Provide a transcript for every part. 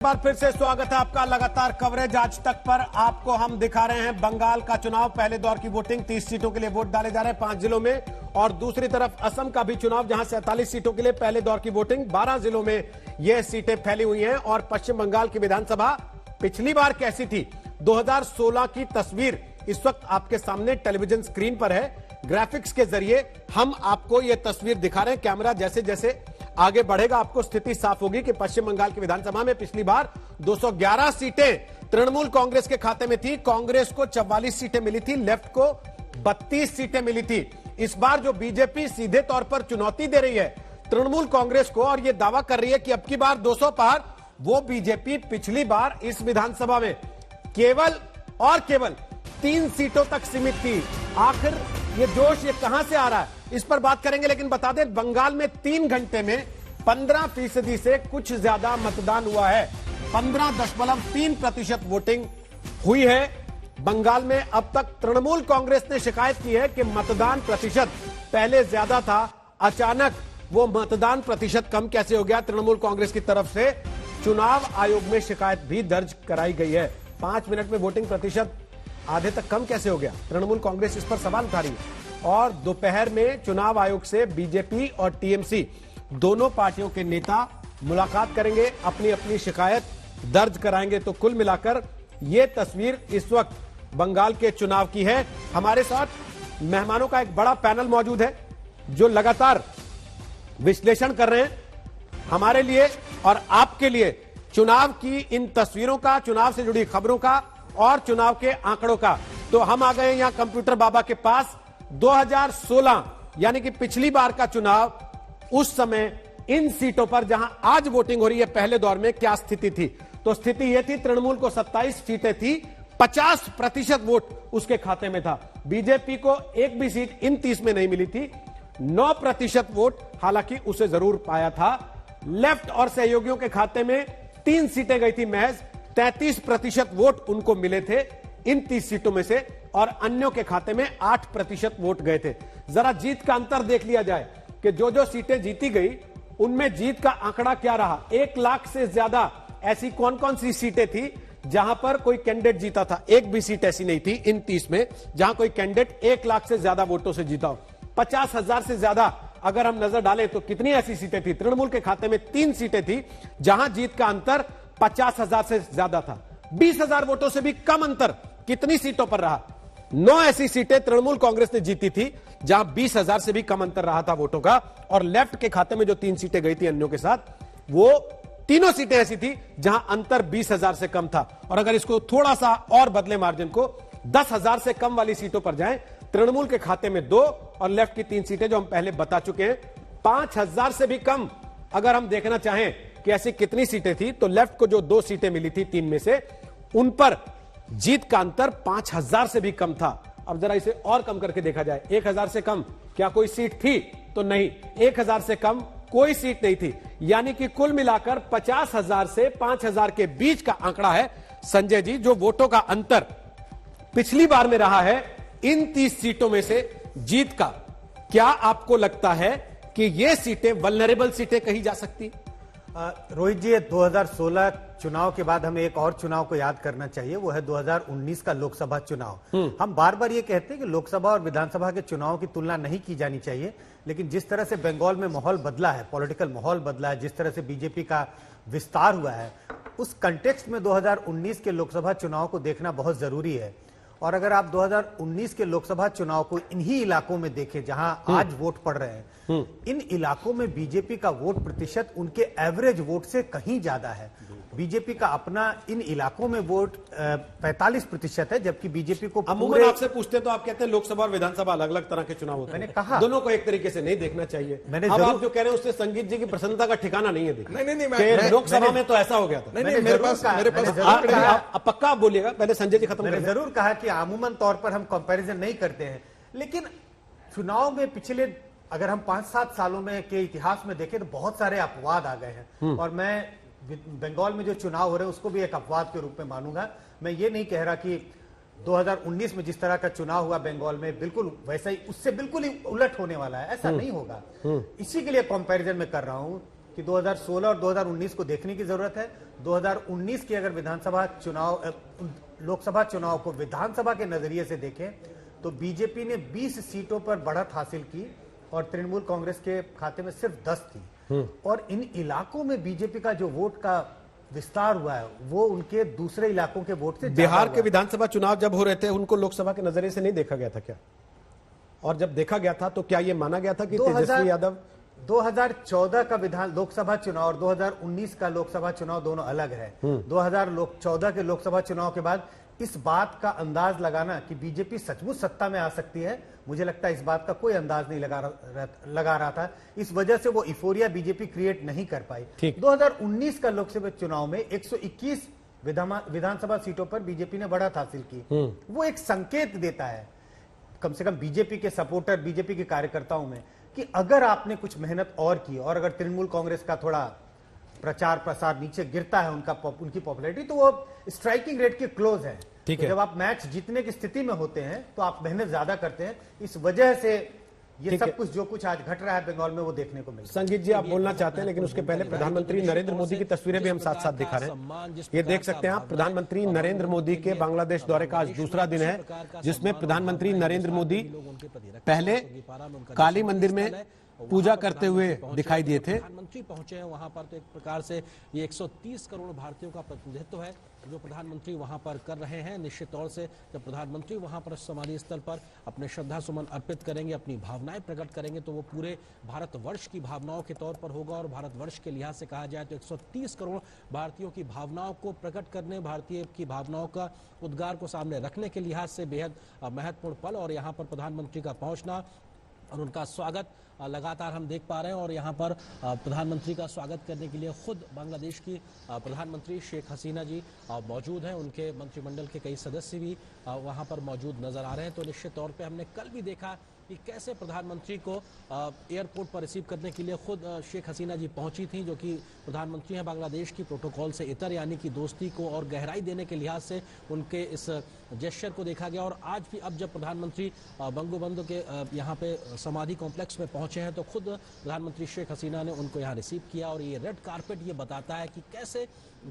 बार फिर से स्वागत है आपका लगातार कवरेज आज तक पर। आपको हम दिखा रहे हैं बंगाल का चुनाव, पहले दौर की वोटिंग, 30 सीटों के लिए वोट डाले जा रहे हैं 5 जिलों में, और दूसरी तरफ असम का भी चुनाव जहां 47 सीटों के लिए पहले दौर की वोटिंग, 12 जिलों में यह सीटें फैली हुई हैं। और पश्चिम बंगाल की विधानसभा पिछली बार कैसी थी, 2016 की तस्वीर इस वक्त आपके सामने टेलीविजन स्क्रीन पर है। ग्राफिक्स के जरिए हम आपको यह तस्वीर दिखा रहे हैं। कैमरा जैसे जैसे आगे बढ़ेगा आपको स्थिति साफ होगी कि पश्चिम बंगाल की विधानसभा में पिछली बार 211 सीटें तृणमूल कांग्रेस के खाते में थी। कांग्रेस को 44 सीटें मिली थी, लेफ्ट को 32 सीटें मिली थी। इस बार जो बीजेपी सीधे तौर पर चुनौती दे रही है तृणमूल कांग्रेस को और यह दावा कर रही है कि अब की बार 200 पार, वो बीजेपी पिछली बार इस विधानसभा में केवल और केवल 3 सीटों तक सीमित थी। आखिर ये जोश ये कहां से आ रहा है, इस पर बात करेंगे। लेकिन बता दें, बंगाल में 3 घंटे में 15% से कुछ ज्यादा मतदान हुआ है। 15.3% वोटिंग हुई है बंगाल में। अब तक तृणमूल कांग्रेस ने शिकायत की है कि मतदान प्रतिशत पहले ज्यादा था, अचानक वो मतदान प्रतिशत कम कैसे हो गया। तृणमूल कांग्रेस की तरफ से चुनाव आयोग में शिकायत भी दर्ज कराई गई है। 5 मिनट में वोटिंग प्रतिशत आधे तक कम कैसे हो गया, तृणमूल कांग्रेस इस पर सवाल उठा रही है। और दोपहर में चुनाव आयोग से बीजेपी और टीएमसी दोनों पार्टियों के नेता मुलाकात करेंगे, अपनी अपनी शिकायत दर्ज कराएंगे। तो कुल मिलाकर यह तस्वीर इस वक्त बंगाल के चुनाव की है। हमारे साथ मेहमानों का एक बड़ा पैनल मौजूद है जो लगातार विश्लेषण कर रहे हैं हमारे लिए और आपके लिए चुनाव की इन तस्वीरों का, चुनाव से जुड़ी खबरों का और चुनाव के आंकड़ों का। तो हम आ गए यहां कंप्यूटर बाबा के पास। 2016 यानी कि पिछली बार का चुनाव, उस समय इन सीटों पर जहां आज वोटिंग हो रही है पहले दौर में क्या स्थिति थी। तो स्थिति यह थी, तृणमूल को 27 सीटें थी, 50% वोट उसके खाते में था। बीजेपी को एक भी सीट इन 30 में नहीं मिली थी। 9% वोट हालांकि उसे जरूर पाया था। लेफ्ट और सहयोगियों के खाते में 3 सीटें गई थी महज, 33% वोट उनको मिले थे इन 30 सीटों में से, और अन्यों के खाते में 8% वोट गए थे। जरा जीत का अंतर देख लिया जाए कि जो जो सीटें जीती गई उनमें जीत का आंकड़ा क्या रहा। 1 लाख से ज्यादा ऐसी कौन कौन सी सीटें थी जहां पर कोई कैंडिडेट जीता था। एक भी सीट ऐसी नहीं थी इन 30 में जहां कोई कैंडिडेट 1 लाख से ज्यादा वोटों से जीता हो। 50,000 से ज्यादा अगर हम नजर डालें तो कितनी ऐसी सीटें थी। तृणमूल के खाते में 3 सीटें थी जहां जीत का अंतर 50,000 से ज्यादा था। 20,000 वोटों से भी कम अंतर कितनी सीटों पर रहा। 9 ऐसी सीटें तृणमूल कांग्रेस ने जीती थी जहां 20,000 से भी कम अंतर रहा था वोटों का। और लेफ्ट के खाते में जो 3 सीटें गई थी अन्यों के साथ, वो तीनों सीटें ऐसी थी जहां अंतर 20,000 से कम था। और अगर इसको थोड़ा सा और बदले मार्जिन को, 10,000 से कम वाली सीटों पर जाएं, तृणमूल के खाते में 2 और लेफ्ट की 3 सीटें जो हम पहले बता चुके हैं। 5,000 से भी कम अगर हम देखना चाहें कि ऐसी कितनी सीटें थी, तो लेफ्ट को जो 2 सीटें मिली थी 3 में से, उन पर जीत का अंतर 5,000 से भी कम था। अब जरा इसे और कम करके देखा जाए, 1,000 से कम क्या कोई सीट थी, तो नहीं, 1,000 से कम कोई सीट नहीं थी। यानी कि कुल मिलाकर 50,000 से 5,000 के बीच का आंकड़ा है संजय जी, जो वोटों का अंतर पिछली बार में रहा है इन 30 सीटों में से जीत का। क्या आपको लगता है कि ये सीटें वल्नरेबल सीटें कही जा सकती? रोहित जी, 2016 चुनाव के बाद हमें एक और चुनाव को याद करना चाहिए, वो है 2019 का लोकसभा चुनाव। हम बार बार ये कहते हैं कि लोकसभा और विधानसभा के चुनाव की तुलना नहीं की जानी चाहिए, लेकिन जिस तरह से बंगाल में माहौल बदला है, पॉलिटिकल माहौल बदला है, जिस तरह से बीजेपी का विस्तार हुआ है, उस कंटेक्स्ट में 2019 के लोकसभा चुनाव को देखना बहुत जरूरी है। और अगर आप 2019 के लोकसभा चुनाव को इन्हीं इलाकों में देखें जहां आज वोट पड़ रहे हैं, इन इलाकों में बीजेपी का वोट प्रतिशत उनके एवरेज वोट से कहीं ज्यादा है। बीजेपी का अपना इन इलाकों में वोट 45% है, जबकि बीजेपी को अमूमन आपसे पूछते तो आप कहते हैं लोकसभा और विधानसभा अलग अलग तरह के चुनाव होते हैं। मैंने कहा दोनों को एक तरीके से नहीं देखना चाहिए। अब आप जो कह रहे हैं उससे संगीत जी की प्रसन्नता का ठिकाना नहीं है। नहीं, लोकसभा में तो ऐसा हो गया था। पक्का आप बोलिएगा, पहले संजय जी खत्म। मैंने जरूर कहा कि अमूमन तौर पर हम कंपैरिजन नहीं करते हैं, लेकिन चुनाव में पिछले अगर हम 5-7 सालों में के इतिहास में देखें तो बहुत सारे अपवाद आ गए हैं। और मैं बंगाल में जो चुनाव हो रहे हैं उसको भी एक अपवाद के रूप में मानूंगा। मैं ये नहीं कह रहा कि 2019 में जिस तरह का चुनाव हुआ बंगाल में बिल्कुल वैसा ही, उससे बिल्कुल ही उलट होने वाला है, ऐसा नहीं होगा। इसी के लिए कंपैरिजन में कर रहा हूं। कि 2016 और 2019 को देखने की जरूरत है। 2019 की अगर विधानसभा चुनाव, लोकसभा चुनाव को विधानसभा के नजरिए से देखें तो बीजेपी ने 20 सीटों पर बढ़त हासिल की और तृणमूल कांग्रेस के खाते में सिर्फ 10 थी। और इन इलाकों में बीजेपी का जो वोट का विस्तार हुआ है वो उनके दूसरे इलाकों के वोट से बिहार के विधानसभा चुनाव जब हो रहे थे उनको लोकसभा के नजरिए से नहीं देखा गया था क्या? और जब देखा गया था तो क्या यह माना गया था कि तेजस्वी यादव 2014 का लोकसभा चुनाव और 2019 का लोकसभा चुनाव दोनों अलग है। 2014 के लोकसभा चुनाव के बाद इस बात का अंदाज लगाना कि बीजेपी सचमुच सत्ता में आ सकती है, मुझे लगता है इस बात का कोई अंदाज नहीं लगा रहा था। इस वजह से वो इफोरिया बीजेपी क्रिएट नहीं कर पाई। 2019 का लोकसभा चुनाव में 121 विधानसभा सीटों पर बीजेपी ने बढ़त हासिल की। वो एक संकेत देता है कम से कम बीजेपी के सपोर्टर, बीजेपी के कार्यकर्ताओं में, कि अगर आपने कुछ मेहनत और की और अगर तृणमूल कांग्रेस का थोड़ा प्रचार प्रसार नीचे गिरता है, उनकी पॉपुलैरिटी, तो वो स्ट्राइकिंग रेट के क्लोज है। तो जब आप मैच जीतने की स्थिति में होते हैं तो आप मेहनत ज्यादा करते हैं। इस वजह से ये सब कुछ जो कुछ आज घट रहा है बंगाल में वो देखने को मिला। संगीत जी आप बोलना चाहते हैं, लेकिन उसके पहले प्रधानमंत्री नरेंद्र मोदी की तस्वीरें भी हम साथ साथ दिखा रहे हैं। ये देख सकते हैं आप, प्रधानमंत्री नरेंद्र मोदी के बांग्लादेश दौरे का आज दूसरा दिन है, जिसमें प्रधानमंत्री नरेंद्र मोदी पहले काली मंदिर में पूजा करते हुए दिखाई दिए थे। प्रधानमंत्री पहुंचे हैं वहां पर, तो एक प्रकार से ये 130 करोड़ भारतीयों का प्रतिनिधित्व है जो प्रधानमंत्री वहां पर कर रहे हैं। निश्चित तौर से जब प्रधानमंत्री वहां पर समाधि स्थल पर अपने श्रद्धा सुमन अर्पित करेंगे, अपनी भावनाएं प्रकट करेंगे, तो वो पूरे भारतवर्ष की भावनाओं के तौर पर होगा। और भारतवर्ष के लिहाज से कहा जाए तो 130 करोड़ भारतीयों की भावनाओं को प्रकट करने, भारतीय की भावनाओं का उद्गार को सामने रखने के लिहाज से बेहद महत्वपूर्ण पल। और यहाँ पर प्रधानमंत्री का पहुंचना और उनका स्वागत लगातार हम देख पा रहे हैं। और यहाँ पर प्रधानमंत्री का स्वागत करने के लिए खुद बांग्लादेश की प्रधानमंत्री शेख हसीना जी मौजूद हैं, उनके मंत्रिमंडल के कई सदस्य भी वहाँ पर मौजूद नजर आ रहे हैं। तो निश्चित तौर पे हमने कल भी देखा कि कैसे प्रधानमंत्री को एयरपोर्ट पर रिसीव करने के लिए खुद शेख हसीना जी पहुंची थी, जो कि प्रधानमंत्री हैं बांग्लादेश की, प्रोटोकॉल से इतर यानी कि दोस्ती को और गहराई देने के लिहाज से उनके इस जेस्चर को देखा गया। और आज भी अब जब प्रधानमंत्री बंगबंधु के यहाँ पे समाधि कॉम्प्लेक्स में पहुंचे हैं तो खुद प्रधानमंत्री शेख हसीना ने उनको यहाँ रिसीव किया। और ये रेड कारपेट ये बताता है कि कैसे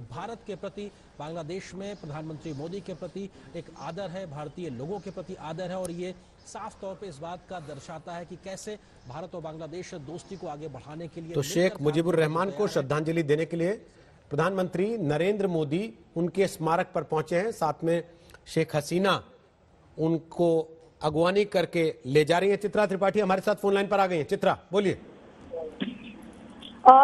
भारत के प्रति बांग्लादेश में प्रधानमंत्री मोदी के प्रति एक आदर है, भारतीय लोगों के प्रति आदर है। और ये साफ तौर पे इस बात का दर्शाता है कि कैसे भारत और बांग्लादेश दोस्ती को आगे बढ़ाने के लिए तो शेख मुजीबुर रहमान को श्रद्धांजलि देने के लिए प्रधानमंत्री नरेंद्र मोदी उनके स्मारक पर पहुंचे हैं। साथ में शेख हसीना उनको अगवानी करके ले जा रही है। चित्रा त्रिपाठी हमारे साथ फोन लाइन पर आ गई है। चित्रा बोलिए।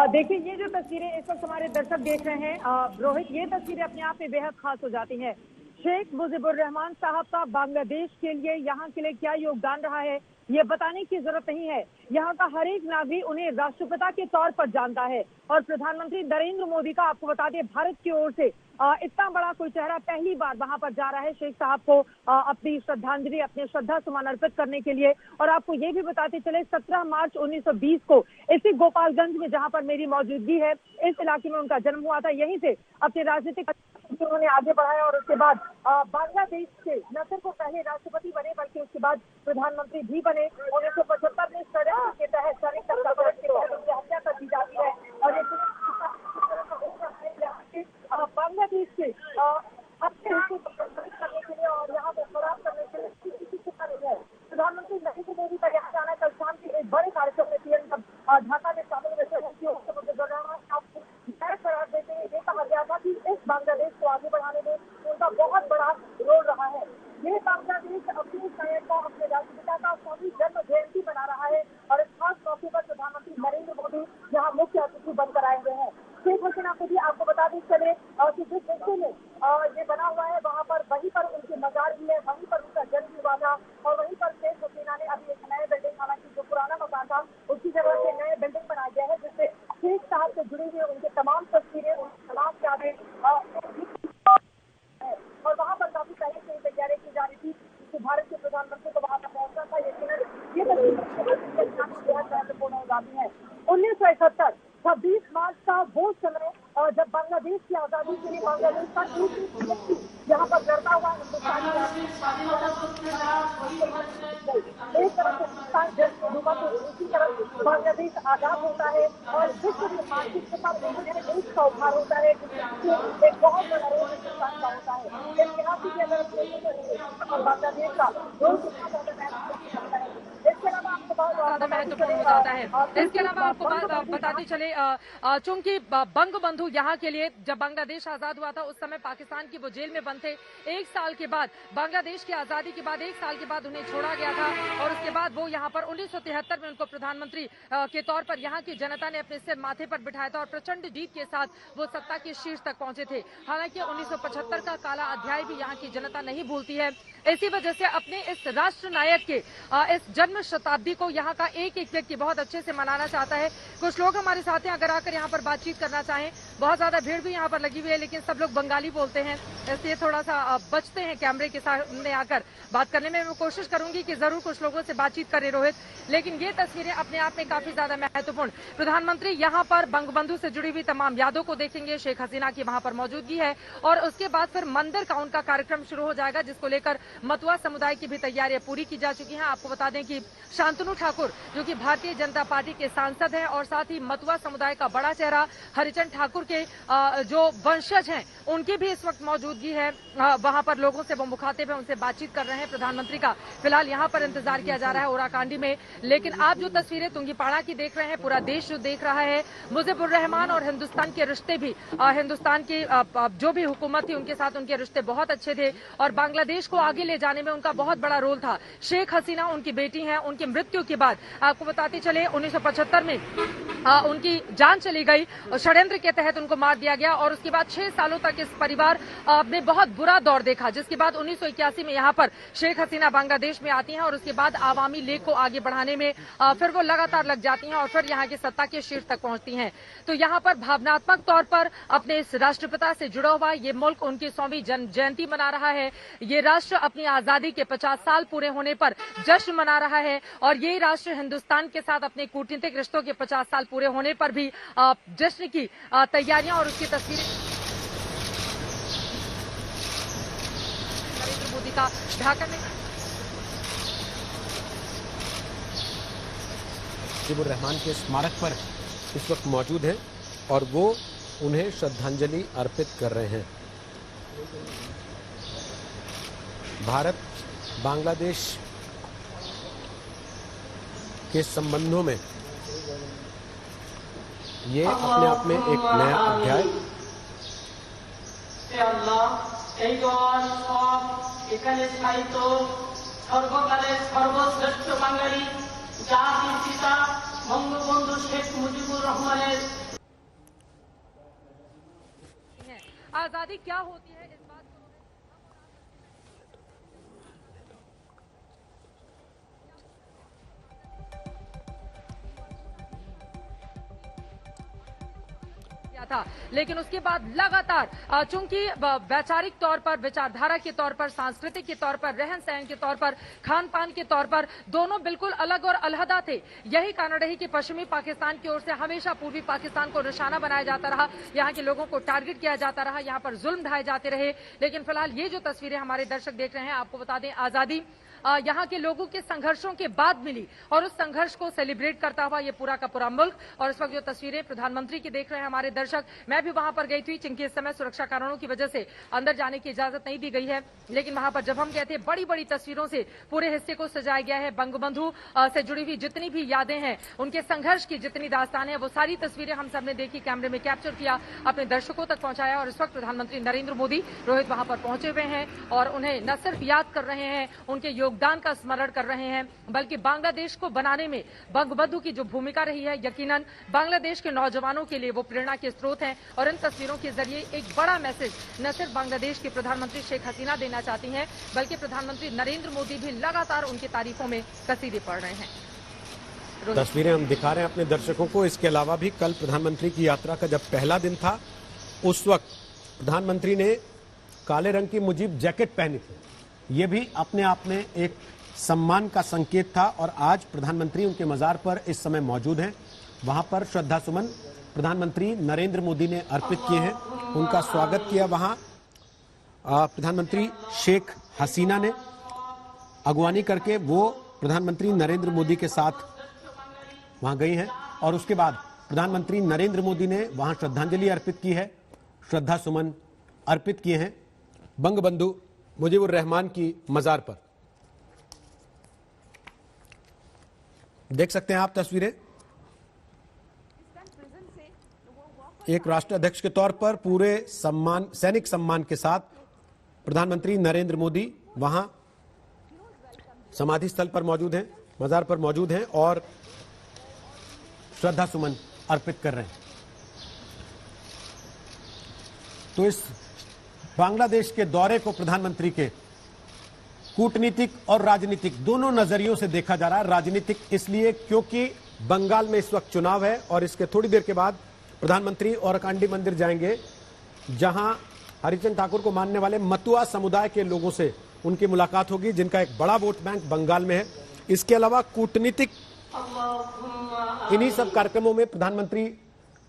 देखिए, ये जो तस्वीरें इस वक्त हमारे दर्शक देख रहे हैं रोहित, ये तस्वीरें अपने आप में बेहद खास हो जाती हैं। शेख मुजीबुर रहमान साहब का बांग्लादेश के लिए, यहाँ के लिए क्या योगदान रहा है ये बताने की जरूरत नहीं है। यहाँ का हर एक नागरिक उन्हें राष्ट्रपिता के तौर पर जानता है। और प्रधानमंत्री नरेंद्र मोदी का आपको बता दें, भारत की ओर से इतना बड़ा कोई चेहरा पहली बार वहां पर जा रहा है शेख साहब को अपनी श्रद्धांजलि, अपने श्रद्धा सुमन अर्पित करने के लिए। और आपको ये भी बताते चले, 17 मार्च 1920 को इसी गोपालगंज में जहां पर मेरी मौजूदगी है, इस इलाके में उनका जन्म हुआ था। यहीं से अपने राजनीतिक उन्होंने आगे बढ़ाया और उसके बाद बांग्लादेश के न सिर्फ वो पहले राष्ट्रपति बने बल्कि उसके बाद प्रधानमंत्री भी बने। 1975 में षड्यंत्र के तहत हत्या कर दी जाती है और बांग्लादेश के अपने हिस्से करने के लिए और यहाँ को खराब करने के लिए किसी है। प्रधानमंत्री नरेंद्र मोदी का यहाँ जाना कल शाम के एक बड़े कार्यक्रम में पीएम ढाका में शामिल करार देते हुए ये कहा गया था कि इस बांग्लादेश को आगे बढ़ाने में उनका बहुत बड़ा रोल रहा है। ये बांग्लादेश अपनी शहर का, अपने राष्ट्रपिता का 100वीं जन्म जयंती मना रहा है और इस खास मौके पर प्रधानमंत्री नरेंद्र मोदी यहाँ मुख्य अतिथि बनकर आए हुए हैं। शेख हसीना को भी आपको बता दें चले कि जिस हिस्से में ये बना हुआ है वहाँ पर वहीं पर उनके मजार भी है, वहीं पर उनका जन्म हुआ था और वहीं पर शेख हसीना ने अभी एक नए बिल्डिंग, हालांकि जो पुराना मकान था उसकी जगह से नए बिल्डिंग बनाया गया है, जिससे शेख साहब से जुड़ी हुई उनके तमाम तस्वीरें, उनकी तमाम यादें और वहाँ पर काफी पहले से तैयारी की जा रही थी कि भारत के प्रधानमंत्री को वहाँ पर पहुंचना था। ये बहुत महत्वपूर्ण हो जाती है। 1971 26 मार्च का वो समय जब बांग्लादेश की आजादी के लिए बांग्लादेश का यहाँ पर लड़ता हुआ हिंदुस्तानी एक तरफ से हिंदुस्तान जब डूबा तो दूसरी तरफ बांग्लादेश आगाज होता है और विश्व की मानसिकता देश का उद्धार होता है, जिससे एक बहुत बड़ा रोल हिंदुस्तान का होता है। इस लिहाज से अगर हम देखें तो बांग्लादेश का रोल कितना ज्यादा महत्वपूर्ण होता है। इसके अलावा आपको ज्यादा महत्वपूर्ण हो जाता है। इसके अलावा आपको बताते चले, चूंकि बंगबंधु यहाँ के लिए जब बांग्लादेश आजाद हुआ था उस समय पाकिस्तान की वो जेल में बंद थे। एक साल के बाद बांग्लादेश की आजादी के बाद 1 साल के बाद उन्हें छोड़ा गया था और उसके बाद वो यहाँ पर 1973 में उनको प्रधानमंत्री के तौर पर यहाँ की जनता ने अपने सिर माथे पर बिठाया था और प्रचंड जीत के साथ वो सत्ता के शीर्ष तक पहुंचे थे। हालांकि 1975 का काला अध्याय भी यहाँ की जनता नहीं भूलती है। इसी वजह से अपने इस राष्ट्र नायक के इस जन्म शताब्दी को यहाँ का एक एक व्यक्ति बहुत अच्छे से मनाना चाहता है। कुछ लोग हमारे साथ हैं, अगर आकर यहाँ पर बातचीत करना चाहें। बहुत ज्यादा भीड़ भी यहाँ पर लगी हुई है, लेकिन सब लोग बंगाली बोलते हैं, इसलिए थोड़ा सा बचते हैं कैमरे के सामने आकर बात करने में। मैं कोशिश करूंगी कि जरूर कुछ लोगों से बातचीत करें रोहित, लेकिन ये तस्वीरें अपने आप में काफी ज्यादा महत्वपूर्ण। प्रधानमंत्री यहाँ पर बंगबंधु से जुड़ी हुई तमाम यादों को देखेंगे। शेख हसीना की वहां पर मौजूदगी है और उसके बाद फिर मंदिर का उनका कार्यक्रम शुरू हो जाएगा, जिसको लेकर मतुआ समुदाय की भी तैयारियां पूरी की जा चुकी हैं। आपको बता दें कि शांतनु ठाकुर जो कि भारतीय जनता पार्टी के सांसद हैं और साथ ही मतुआ समुदाय का बड़ा चेहरा हरिचंद ठाकुर के जो वंशज हैं उनकी भी इस वक्त मौजूदगी है। वहां पर लोगों से वो मुखातिब है, उनसे बातचीत कर रहे हैं। प्रधानमंत्री का फिलहाल यहाँ पर इंतजार किया जा रहा है ओराकांडी में। लेकिन आप जो तस्वीरें तुंगीपाड़ा की देख रहे हैं, पूरा देश जो देख रहा है, मुजीबुर रहमान और हिंदुस्तान के रिश्ते भी, हिंदुस्तान की जो भी हुकूमत थी उनके साथ उनके रिश्ते बहुत अच्छे थे और बांग्लादेश को आगे ले जाने में उनका बहुत बड़ा रोल था। शेख हसीना उनकी बेटी हैं, उनकी मृत्यु के बाद आपको बताते चले 1975 में उनकी जान चली गई, षड्यंत्र के तहत उनको मार दिया गया और उसके बाद 6 सालों तक इस परिवार ने बहुत बुरा दौर देखा, जिसके बाद 1981 में यहाँ पर शेख हसीना बांग्लादेश में आती हैं और उसके बाद आवामी लीग को आगे बढ़ाने में फिर वो लगातार लग जाती हैं और फिर यहाँ की सत्ता के शीर्ष तक पहुंचती हैं। तो यहाँ पर भावनात्मक तौर पर अपने इस राष्ट्रपिता से जुड़ा हुआ ये मुल्क उनकी 100वीं जयंती मना रहा है। ये राष्ट्र अपनी आजादी के 50 साल पूरे होने पर जश्न मना रहा है और ये राष्ट्र हिंदुस्तान के साथ अपने कूटनीतिक रिश्तों के 50 साल पूरे होने पर भी जश्न की तैयारियां और उसकी तस्वीरें नरेंद्र मोदी का ढाका में मुजीबुर रहमान के स्मारक पर इस वक्त मौजूद हैं और वो उन्हें श्रद्धांजलि अर्पित कर रहे हैं। भारत बांग्लादेश के संबंधों में ये अपने आप में एक नया अध्याय। এখানে সাহিত্য সর্বকালের সর্বশ্রেষ্ঠ বাঙালি জাতির পিতা বঙ্গবন্ধু শেখ মুজিবুর রহমানের आजादी क्या होती है इस बात को था, लेकिन उसके बाद लगातार चूंकि वैचारिक तौर पर, विचारधारा के तौर पर, सांस्कृतिक के तौर पर, रहन सहन के तौर पर, खान पान के तौर पर दोनों बिल्कुल अलग और अलहदा थे। यही कारण रही कि पश्चिमी पाकिस्तान की ओर से हमेशा पूर्वी पाकिस्तान को निशाना बनाया जाता रहा, यहाँ के लोगों को टारगेट किया जाता रहा, यहाँ पर जुल्म ढाए जाते रहे। लेकिन फिलहाल ये जो तस्वीरें हमारे दर्शक देख रहे हैं, आपको बता दें आजादी यहाँ के लोगों के संघर्षों के बाद मिली और उस संघर्ष को सेलिब्रेट करता हुआ ये पूरा का पूरा मुल्क। और इस वक्त जो तस्वीरें प्रधानमंत्री की देख रहे हैं हमारे दर्शक, मैं भी वहां पर गई थी, चिंकी इस समय सुरक्षा कारणों की वजह से अंदर जाने की इजाजत नहीं दी गई है, लेकिन वहां पर जब हम गए थे बड़ी बड़ी तस्वीरों से पूरे हिस्से को सजाया गया है। बंगबंधु से जुड़ी हुई जितनी भी यादें हैं, उनके संघर्ष की जितनी दास्तान है, वो सारी तस्वीरें हम सबने देखी, कैमरे में कैप्चर किया, अपने दर्शकों तक पहुंचाया। और इस वक्त प्रधानमंत्री नरेंद्र मोदी रोहित वहां पर पहुंचे हुए हैं और उन्हें न सिर्फ याद कर रहे हैं, उनके योगदान का स्मरण कर रहे हैं, बल्कि बांग्लादेश को बनाने में बंगबंधु की जो भूमिका रही है, यकीनन बांग्लादेश के नौजवानों के लिए वो प्रेरणा के स्रोत हैं। और इन तस्वीरों के जरिए एक बड़ा मैसेज न सिर्फ बांग्लादेश के प्रधानमंत्री शेख हसीना देना चाहती हैं, बल्कि प्रधानमंत्री नरेंद्र मोदी भी लगातार उनकी तारीफों में कसीदे पढ़ रहे हैं। तस्वीरें हम दिखा रहे हैं अपने दर्शकों को। इसके अलावा भी कल प्रधानमंत्री की यात्रा का जब पहला दिन था, उस वक्त प्रधानमंत्री ने काले रंग की मुजीब जैकेट पहनी थी। ये भी अपने आप में एक सम्मान का संकेत था। और आज प्रधानमंत्री उनके मजार पर इस समय मौजूद हैं। वहां पर श्रद्धा सुमन प्रधानमंत्री नरेंद्र मोदी ने अर्पित किए हैं, उनका स्वागत किया। वहां प्रधानमंत्री शेख हसीना ने अगवानी करके वो प्रधानमंत्री नरेंद्र मोदी के साथ वहां गई हैं। और उसके बाद प्रधानमंत्री नरेंद्र मोदी ने वहां श्रद्धांजलि अर्पित की है, श्रद्धा सुमन अर्पित किए हैं बंगबंधु मुजीबुर रहमान की मजार पर। देख सकते हैं आप तस्वीरें। एक राष्ट्राध्यक्ष के तौर पर पूरे सम्मान, सैनिक सम्मान के साथ प्रधानमंत्री नरेंद्र मोदी वहां समाधि स्थल पर मौजूद हैं, मजार पर मौजूद हैं और श्रद्धा सुमन अर्पित कर रहे हैं। तो इस बांग्लादेश के दौरे को प्रधानमंत्री के कूटनीतिक और राजनीतिक दोनों नजरियों से देखा जा रहा है। राजनीतिक इसलिए क्योंकि बंगाल में इस वक्त चुनाव है और इसके थोड़ी देर के बाद प्रधानमंत्री औरकांडी मंदिर जाएंगे, जहां हरिचंद ठाकुर को मानने वाले मतुआ समुदाय के लोगों से उनकी मुलाकात होगी, जिनका एक बड़ा वोट बैंक बंगाल में है। इसके अलावा कूटनीतिक इन्हीं सब कार्यक्रमों में प्रधानमंत्री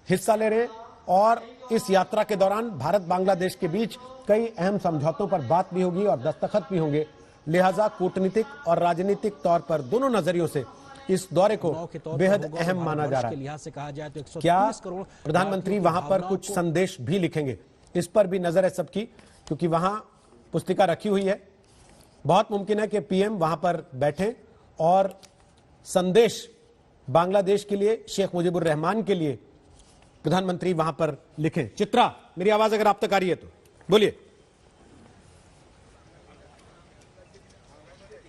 हिस्सा ले रहे हैं और इस यात्रा के दौरान भारत बांग्लादेश के बीच कई अहम समझौतों पर बात भी होगी और दस्तखत भी होंगे। लिहाजा कूटनीतिक और राजनीतिक तौर पर दोनों नजरियों से इस दौरे को बेहद अहम माना जा रहा है। क्या प्रधानमंत्री वहां पर कुछ संदेश भी लिखेंगे, इस पर भी नजर है सबकी, क्योंकि वहां पुस्तिका रखी हुई है। बहुत मुमकिन है कि पीएम वहां पर बैठे और संदेश बांग्लादेश के लिए, शेख मुजीबुर रहमान के लिए प्रधानमंत्री वहां पर लिखें। चित्रा, मेरी आवाज अगर आप तक आ रही है तो बोलिए।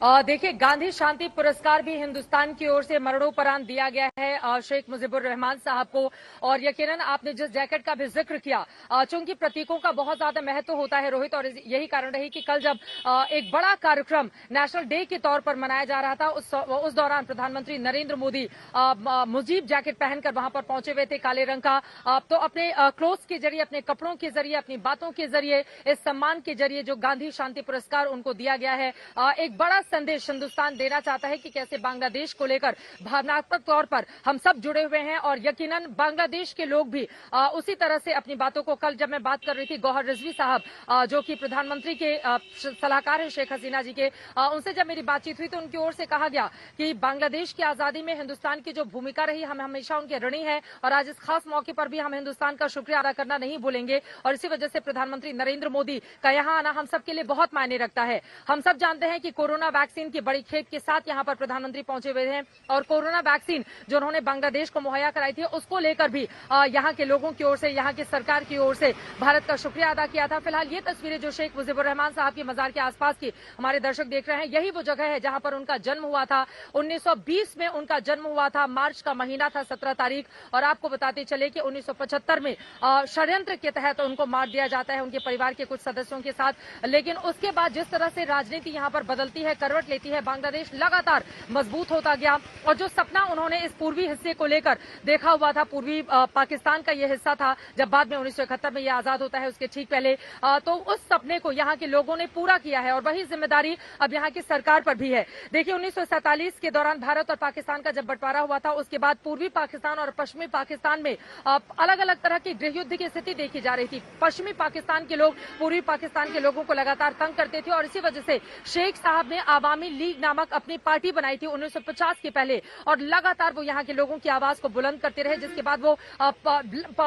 देखिए, गांधी शांति पुरस्कार भी हिंदुस्तान की ओर से मरणोपरांत दिया गया है शेख मुजीबुर रहमान साहब को। और यकीनन आपने जिस जैकेट का भी जिक्र किया, चूंकि प्रतीकों का बहुत ज्यादा महत्व होता है रोहित, और यही कारण रही कि कल जब एक बड़ा कार्यक्रम नेशनल डे के तौर पर मनाया जा रहा था, उस दौरान प्रधानमंत्री नरेंद्र मोदी मुजीब जैकेट पहनकर वहां पर पहुंचे हुए थे, काले रंग का। तो अपने क्लोथ्स के जरिए, अपने कपड़ों के जरिए, अपनी बातों के जरिए, इस सम्मान के जरिए जो गांधी शांति पुरस्कार उनको दिया गया है, एक बड़ा संदेश हिंदुस्तान देना चाहता है कि कैसे बांग्लादेश को लेकर भावनात्मक तौर पर हम सब जुड़े हुए हैं। और यकीनन बांग्लादेश के लोग भी उसी तरह से अपनी बातों को, कल जब मैं बात कर रही थी गौहर रिजवी साहब जो कि प्रधानमंत्री के सलाहकार हैं शेख हसीना जी के, उनसे जब मेरी बातचीत हुई तो उनकी ओर से कहा गया कि बांग्लादेश की आजादी में हिंदुस्तान की जो भूमिका रही, हम हमेशा उनके ऋणी हैं और आज इस खास मौके पर भी हम हिंदुस्तान का शुक्रिया अदा करना नहीं भूलेंगे। और इसी वजह से प्रधानमंत्री नरेंद्र मोदी का यहाँ आना हम सबके लिए बहुत मायने रखता है। हम सब जानते हैं कि कोरोना वैक्सीन की बड़ी खेप के साथ यहाँ पर प्रधानमंत्री पहुंचे हुए हैं और कोरोना वैक्सीन जो उन्होंने बांग्लादेश को मुहैया कराई थी, उसको लेकर भी यहाँ के लोगों की ओर से, यहाँ की सरकार की ओर से भारत का शुक्रिया अदा किया था। फिलहाल ये तस्वीरें जो शेख मुजीबुर रहमान साहब की मजार के आसपास की हमारे दर्शक देख रहे हैं, यही वो जगह है जहां पर उनका जन्म हुआ था। 1920 में उनका जन्म हुआ था, मार्च का महीना था, 17 तारीख। और आपको बताते चले कि 1975 में षड्यंत्र के तहत उनको मार दिया जाता है उनके परिवार के कुछ सदस्यों के साथ। लेकिन उसके बाद जिस तरह से राजनीति यहाँ पर बदलती है, करवट लेती है, बांग्लादेश लगातार मजबूत होता गया। और जो सपना उन्होंने इस पूर्वी हिस्से को लेकर देखा हुआ था, पूर्वी पाकिस्तान का यह हिस्सा था जब बाद में 1971 में यह आजाद होता है, उसके ठीक पहले, तो उस सपने को यहाँ के लोगों ने पूरा किया है और वही जिम्मेदारी अब यहाँ की सरकार पर भी है। देखिए, 1947 के दौरान भारत और पाकिस्तान का जब बंटवारा हुआ था, उसके बाद पूर्वी पाकिस्तान और पश्चिमी पाकिस्तान में अलग अलग तरह की गृह युद्ध की स्थिति देखी जा रही थी। पश्चिमी पाकिस्तान के लोग पूर्वी पाकिस्तान के लोगों को लगातार तंग करते थे और इसी वजह से शेख साहब ने आवामी लीग नामक अपनी पार्टी बनाई थी 1950 के पहले, और लगातार वो यहाँ के लोगों की आवाज को बुलंद करते रहे, जिसके बाद वो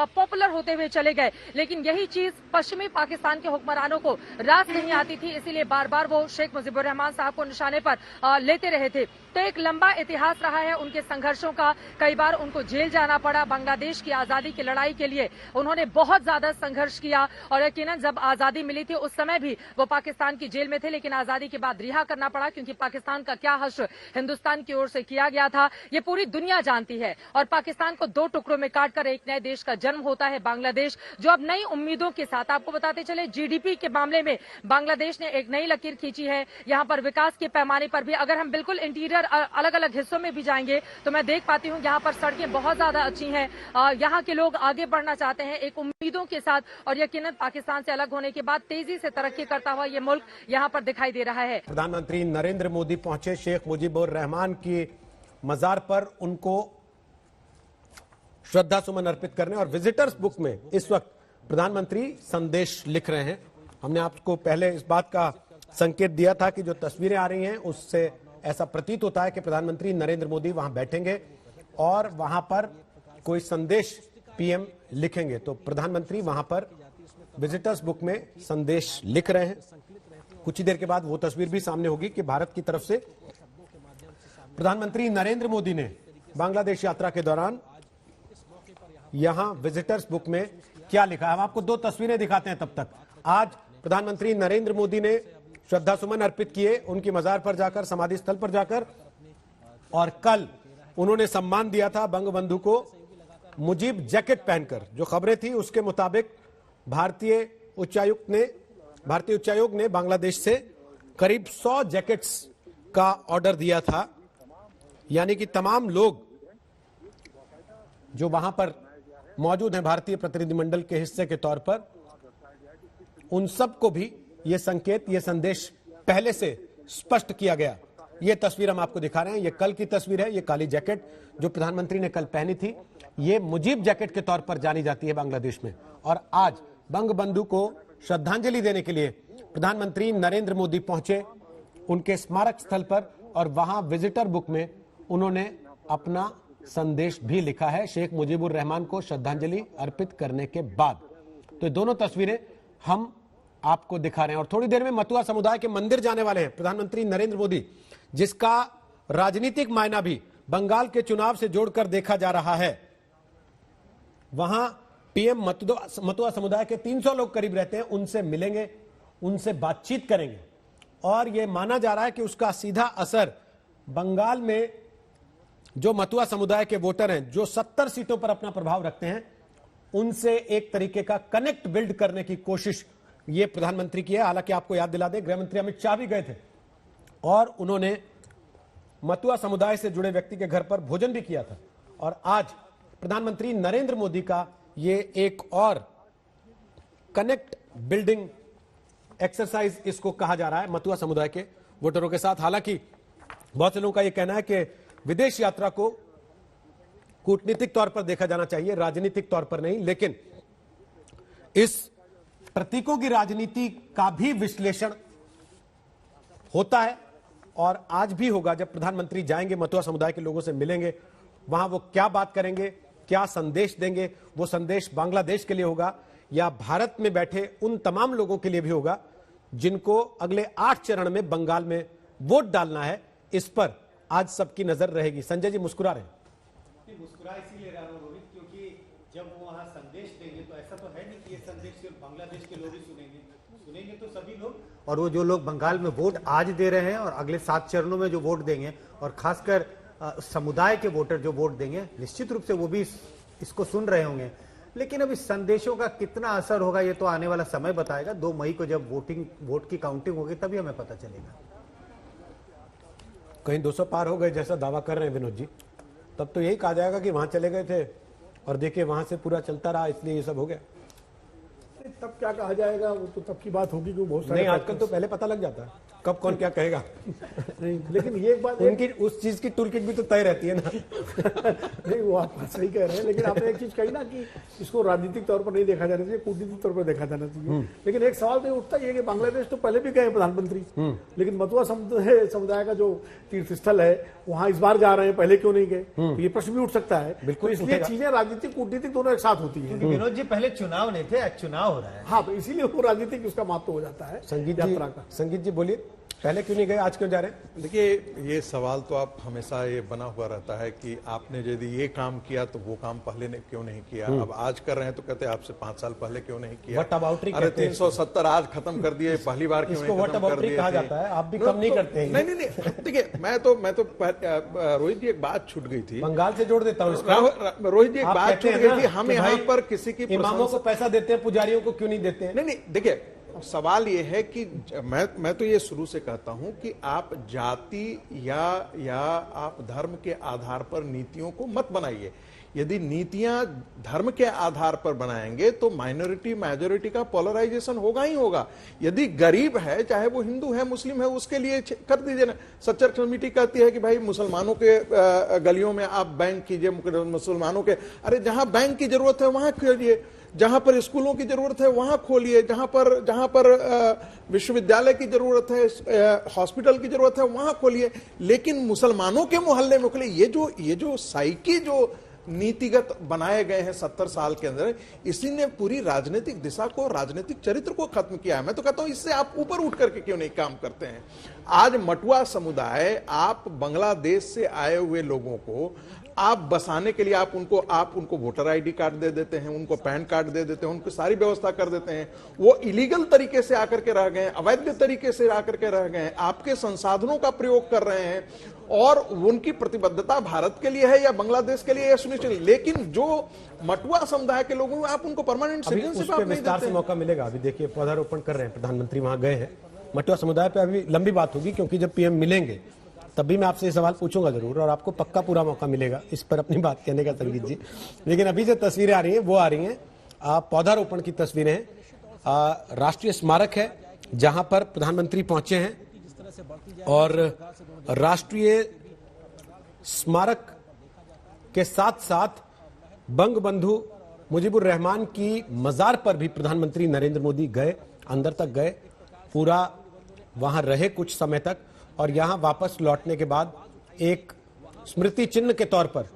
पॉपुलर होते हुए चले गए। लेकिन यही चीज पश्चिमी पाकिस्तान के हुक्मरानों को रास नहीं आती थी, इसीलिए बार बार वो शेख मुजीबुर रहमान साहब को निशाने पर लेते रहे थे। तो एक लंबा इतिहास रहा है उनके संघर्षों का। कई बार उनको जेल जाना पड़ा। बांग्लादेश की आजादी की लड़ाई के लिए उन्होंने बहुत ज्यादा संघर्ष किया और यकीनन जब आजादी मिली थी उस समय भी वो पाकिस्तान की जेल में थे, लेकिन आजादी के बाद रिहा करना पड़ा, क्योंकि पाकिस्तान का क्या हश्र हिंदुस्तान की ओर से किया गया था ये पूरी दुनिया जानती है। और पाकिस्तान को दो टुकड़ों में काटकर एक नए देश का जन्म होता है बांग्लादेश, जो अब नई उम्मीदों के साथ, आपको बताते चले जीडीपी के मामले में बांग्लादेश ने एक नई लकीर खींची है। यहाँ पर विकास के पैमाने पर भी अगर हम बिल्कुल इंटीरियर अलग अलग हिस्सों में भी जाएंगे तो मैं देख पाती हूँ यहाँ पर सड़कें बहुत ज्यादा अच्छी हैं। यहाँ के लोग आगे बढ़ना चाहते हैं एक उम्मीदों के साथ, और यकीनन पाकिस्तान से अलग होने के बाद तेजी से तरक्की करता हुआ ये मुल्क यहाँ पर दिखाई दे रहा है। प्रधानमंत्री नरेंद्र मोदी पहुंचे शेख मुजीबुर रहमान की मजार पर उनको श्रद्धा सुमन अर्पित करने, और विजिटर्स बुक में इस वक्त प्रधानमंत्री संदेश लिख रहे हैं। हमने आपको पहले इस बात का संकेत दिया था कि जो तस्वीरें आ रही हैं उससे ऐसा प्रतीत होता है कि प्रधानमंत्री नरेंद्र मोदी वहां बैठेंगे और वहां पर कोई संदेश पीएम लिखेंगे, तो प्रधानमंत्री वहां पर विजिटर्स बुक में संदेश लिख रहे हैं। कुछ ही देर के बाद वो तस्वीर भी सामने होगी कि भारत की तरफ से प्रधानमंत्री नरेंद्र मोदी ने बांग्लादेश यात्रा के दौरान यहां विजिटर्स बुक में क्या लिखा है। हम आपको दो तस्वीरें दिखाते हैं तब तक। आज प्रधानमंत्री नरेंद्र मोदी ने श्रद्धा सुमन अर्पित किए उनकी मजार पर जाकर, समाधि स्थल पर जाकर, और कल उन्होंने सम्मान दिया था बंगबंधु को मुजीब जैकेट पहनकर। जो खबरें थी उसके मुताबिक भारतीय उच्चायोग ने बांग्लादेश से करीब 100 जैकेट्स का ऑर्डर दिया था, यानी कि तमाम लोग जो वहां पर मौजूद हैं भारतीय प्रतिनिधिमंडल के हिस्से के तौर पर, उन सबको भी यह संकेत, यह संदेश पहले से स्पष्ट किया गया। यह तस्वीर हम आपको दिखा रहे हैं, यह कल की तस्वीर है। यह काली जैकेट जो प्रधानमंत्री ने कल पहनी थी, यह मुजीब जैकेट के तौर पर जानी जाती है बांग्लादेश में। और आज बंगबंधु को श्रद्धांजलि देने के लिए प्रधानमंत्री नरेंद्र मोदी पहुंचे उनके स्मारक स्थल पर, और वहां विजिटर बुक में उन्होंने अपना संदेश भी लिखा है शेख मुजीबुर रहमान को श्रद्धांजलि अर्पित करने के बाद। तो दोनों तस्वीरें हम आपको दिखा रहे हैं। और थोड़ी देर में मतुआ समुदाय के मंदिर जाने वाले हैं प्रधानमंत्री नरेंद्र मोदी, जिसका राजनीतिक मायना भी बंगाल के चुनाव से जोड़कर देखा जा रहा है। वहां पीएम मतुआ समुदाय के 300 लोग करीब रहते हैं, उनसे मिलेंगे, उनसे बातचीत करेंगे, और यह माना जा रहा है कि उसका सीधा असर बंगाल में जो मतुआ समुदाय के वोटर हैं, जो 70 सीटों पर अपना प्रभाव रखते हैं, उनसे एक तरीके का कनेक्ट बिल्ड करने की कोशिश ये प्रधानमंत्री की है। हालांकि आपको याद दिला दें, गृहमंत्री अमित शाह भी गए थे और उन्होंने मतुआ समुदाय से जुड़े व्यक्ति के घर पर भोजन भी किया था। और आज प्रधानमंत्री नरेंद्र मोदी का ये एक और कनेक्ट बिल्डिंग एक्सरसाइज इसको कहा जा रहा है मतुआ समुदाय के वोटरों के साथ। हालांकि बहुत से लोगों का यह कहना है कि विदेश यात्रा को कूटनीतिक तौर पर देखा जाना चाहिए, राजनीतिक तौर पर नहीं, लेकिन इस प्रतीकों की राजनीति का भी विश्लेषण होता है और आज भी होगा। जब प्रधानमंत्री जाएंगे, मतुआ समुदाय के लोगों से मिलेंगे, वहां वो क्या बात करेंगे, क्या संदेश देंगे, वो संदेश बांग्लादेश के लिए होगा या भारत में बैठे उन तमाम लोगों के लिए भी होगा जिनको अगले 8 चरण में बंगाल में वोट डालना है, इस पर आज सबकी नजर रहेगी। संजय जी मुस्कुरा रहे हैं। मुस्कुरा इसीलिए रहा हूं रोहित, क्योंकि जब वो वहां संदेश देंगे तो ऐसा तो है नहीं कि ये संदेश सिर्फ बांग्लादेश के लोग ही सुनेंगे तो सभी लोग, और वो जो लोग बंगाल में वोट आज दे रहे हैं और अगले 7 चरणों में जो वोट देंगे, और खासकर समुदाय के वोटर जो वोट देंगे, निश्चित रूप से वो भी इसको सुन रहे होंगे। लेकिन अब इस संदेशों का कितना असर होगा ये तो आने वाला समय बताएगा। 2 मई को जब वोट की काउंटिंग होगी तभी हमें पता चलेगा। कहीं 200 पार हो गए जैसा दावा कर रहे हैं विनोद जी, तब तो यही कहा जाएगा कि वहां चले गए थे और देखिए वहां से पूरा चलता रहा, इसलिए ये सब हो गया। तब क्या कहा जाएगा वो तो तब की बात होगी, क्योंकि बहुत सारे नहीं, आजकल तो पहले पता लग जाता है कब कौन क्या कहेगा। नहीं, लेकिन ये एक बात उनकी उस चीज की टूल किट भी तो तय रहती है ना। नहीं, वो आप सही कह रहे हैं, लेकिन आपने एक चीज कही ना कि इसको राजनीतिक तौर पर नहीं देखा जाना चाहिए, कूटनीतिक तौर पर देखा जाना चाहिए। लेकिन एक सवाल तो उठता है कि बांग्लादेश तो पहले भी गए प्रधानमंत्री, लेकिन मतुआ समुदाय का जो तीर्थ स्थल है वहां इस बार जा रहे हैं, पहले क्यों नहीं गए, तो ये प्रश्न भी उठ सकता है। बिल्कुल, इसलिए चीजें राजनीतिक कूटनीतिक दोनों एक साथ होती है। विनोद जी, पहले चुनाव नहीं थे, आज चुनाव हो रहा है। हाँ, तो इसीलिए वो राजनीतिक उसका महत्व हो जाता है यात्रा का। संगीत जी बोलिए, पहले क्यों नहीं गए, आज क्यों जा रहे हैं? देखिए, ये सवाल तो आप हमेशा ये बना हुआ रहता है कि आपने यदि ये काम किया तो वो काम पहले ने क्यों नहीं किया। अब आज कर रहे हैं तो कहते हैं आपसे 5 साल पहले क्यों नहीं किया। अरे 370 आज खत्म कर दिए, पहली बार क्यों नहीं खत्म कर दिए। कहा जाता है, आप भी कम नहीं करते हैं। नहीं, देखिए मैं तो रोहित जी एक बात छूट गई थी, बंगाल से जोड़ देता हूँ। रोहित जी एक बात छूट गई थी, हम यहाँ पर किसी की इमामों को पैसा देते हैं, पुजारियों को क्यों नहीं देते हैं? नहीं, देखिए सवाल ये है कि मैं तो ये शुरू से कहता हूं कि आप जाति या आप धर्म के आधार पर नीतियों को मत बनाइए। यदि नीतियां धर्म के आधार पर बनाएंगे तो माइनॉरिटी मेजॉरिटी का पोलराइजेशन होगा ही होगा। यदि गरीब है, चाहे वो हिंदू है मुस्लिम है, उसके लिए कर दीजिए ना। सच्चर कमेटी कहती है कि भाई मुसलमानों के गलियों में आप बैंक कीजिए, मुसलमानों के, अरे जहां बैंक की जरूरत है वहां खोलिए, जहां पर स्कूलों की जरूरत है वहां खोलिए, जहां पर विश्वविद्यालय की जरूरत है, हॉस्पिटल की जरूरत है वहां खोलिए, लेकिन मुसलमानों के मोहल्ले में खोलिए। ये जो साइकी जो नीतिगत बनाए गए हैं 70 साल के अंदर, इसी ने पूरी राजनीतिक दिशा को, राजनीतिक चरित्र को खत्म किया है। मैं तो कहता हूं इससे आप ऊपर उठ करके क्यों नहीं काम करते हैं। आज मटुआ समुदाय, आप बांग्लादेश से आए हुए लोगों को आप बसाने के लिए आप उनको वोटर आईडी कार्ड दे देते हैं, उनको पैन कार्ड दे देते हैं, उनको सारी व्यवस्था कर देते हैं। वो इलीगल तरीके से आकर के रह गए, अवैध तरीके से आकर के रह गए, आपके संसाधनों का प्रयोग कर रहे हैं और उनकी प्रतिबद्धता भारत के लिए है या बांग्लादेश के लिए यह सुनिश्चित। लेकिन जो मटुआ समुदाय के लोगों आप उनको परमानेंट सिटीजनशिप आप नहीं विस्तार से मौका मिलेगा। अभी देखिए पौधारोपण कर रहे हैं, प्रधानमंत्री वहां गए हैं। मटुआ समुदाय पे अभी लंबी बात होगी, क्योंकि जब पीएम मिलेंगे तब भी मैं आपसे ये सवाल पूछूंगा जरूर, और आपको पक्का पूरा मौका मिलेगा इस पर अपनी बात कहने का, संगीत जी। लेकिन अभी जो तस्वीरें आ रही हैं वो आ रही हैं पौधारोपण की तस्वीरें हैं। राष्ट्रीय स्मारक है जहां पर प्रधानमंत्री पहुंचे हैं, और राष्ट्रीय स्मारक के साथ साथ बंगबंधु मुजीबुर रहमान की मजार पर भी प्रधानमंत्री नरेंद्र मोदी गए, अंदर तक गए, पूरा वहां रहे कुछ समय तक, और यहां वापस लौटने के बाद एक स्मृति चिन्ह के तौर पर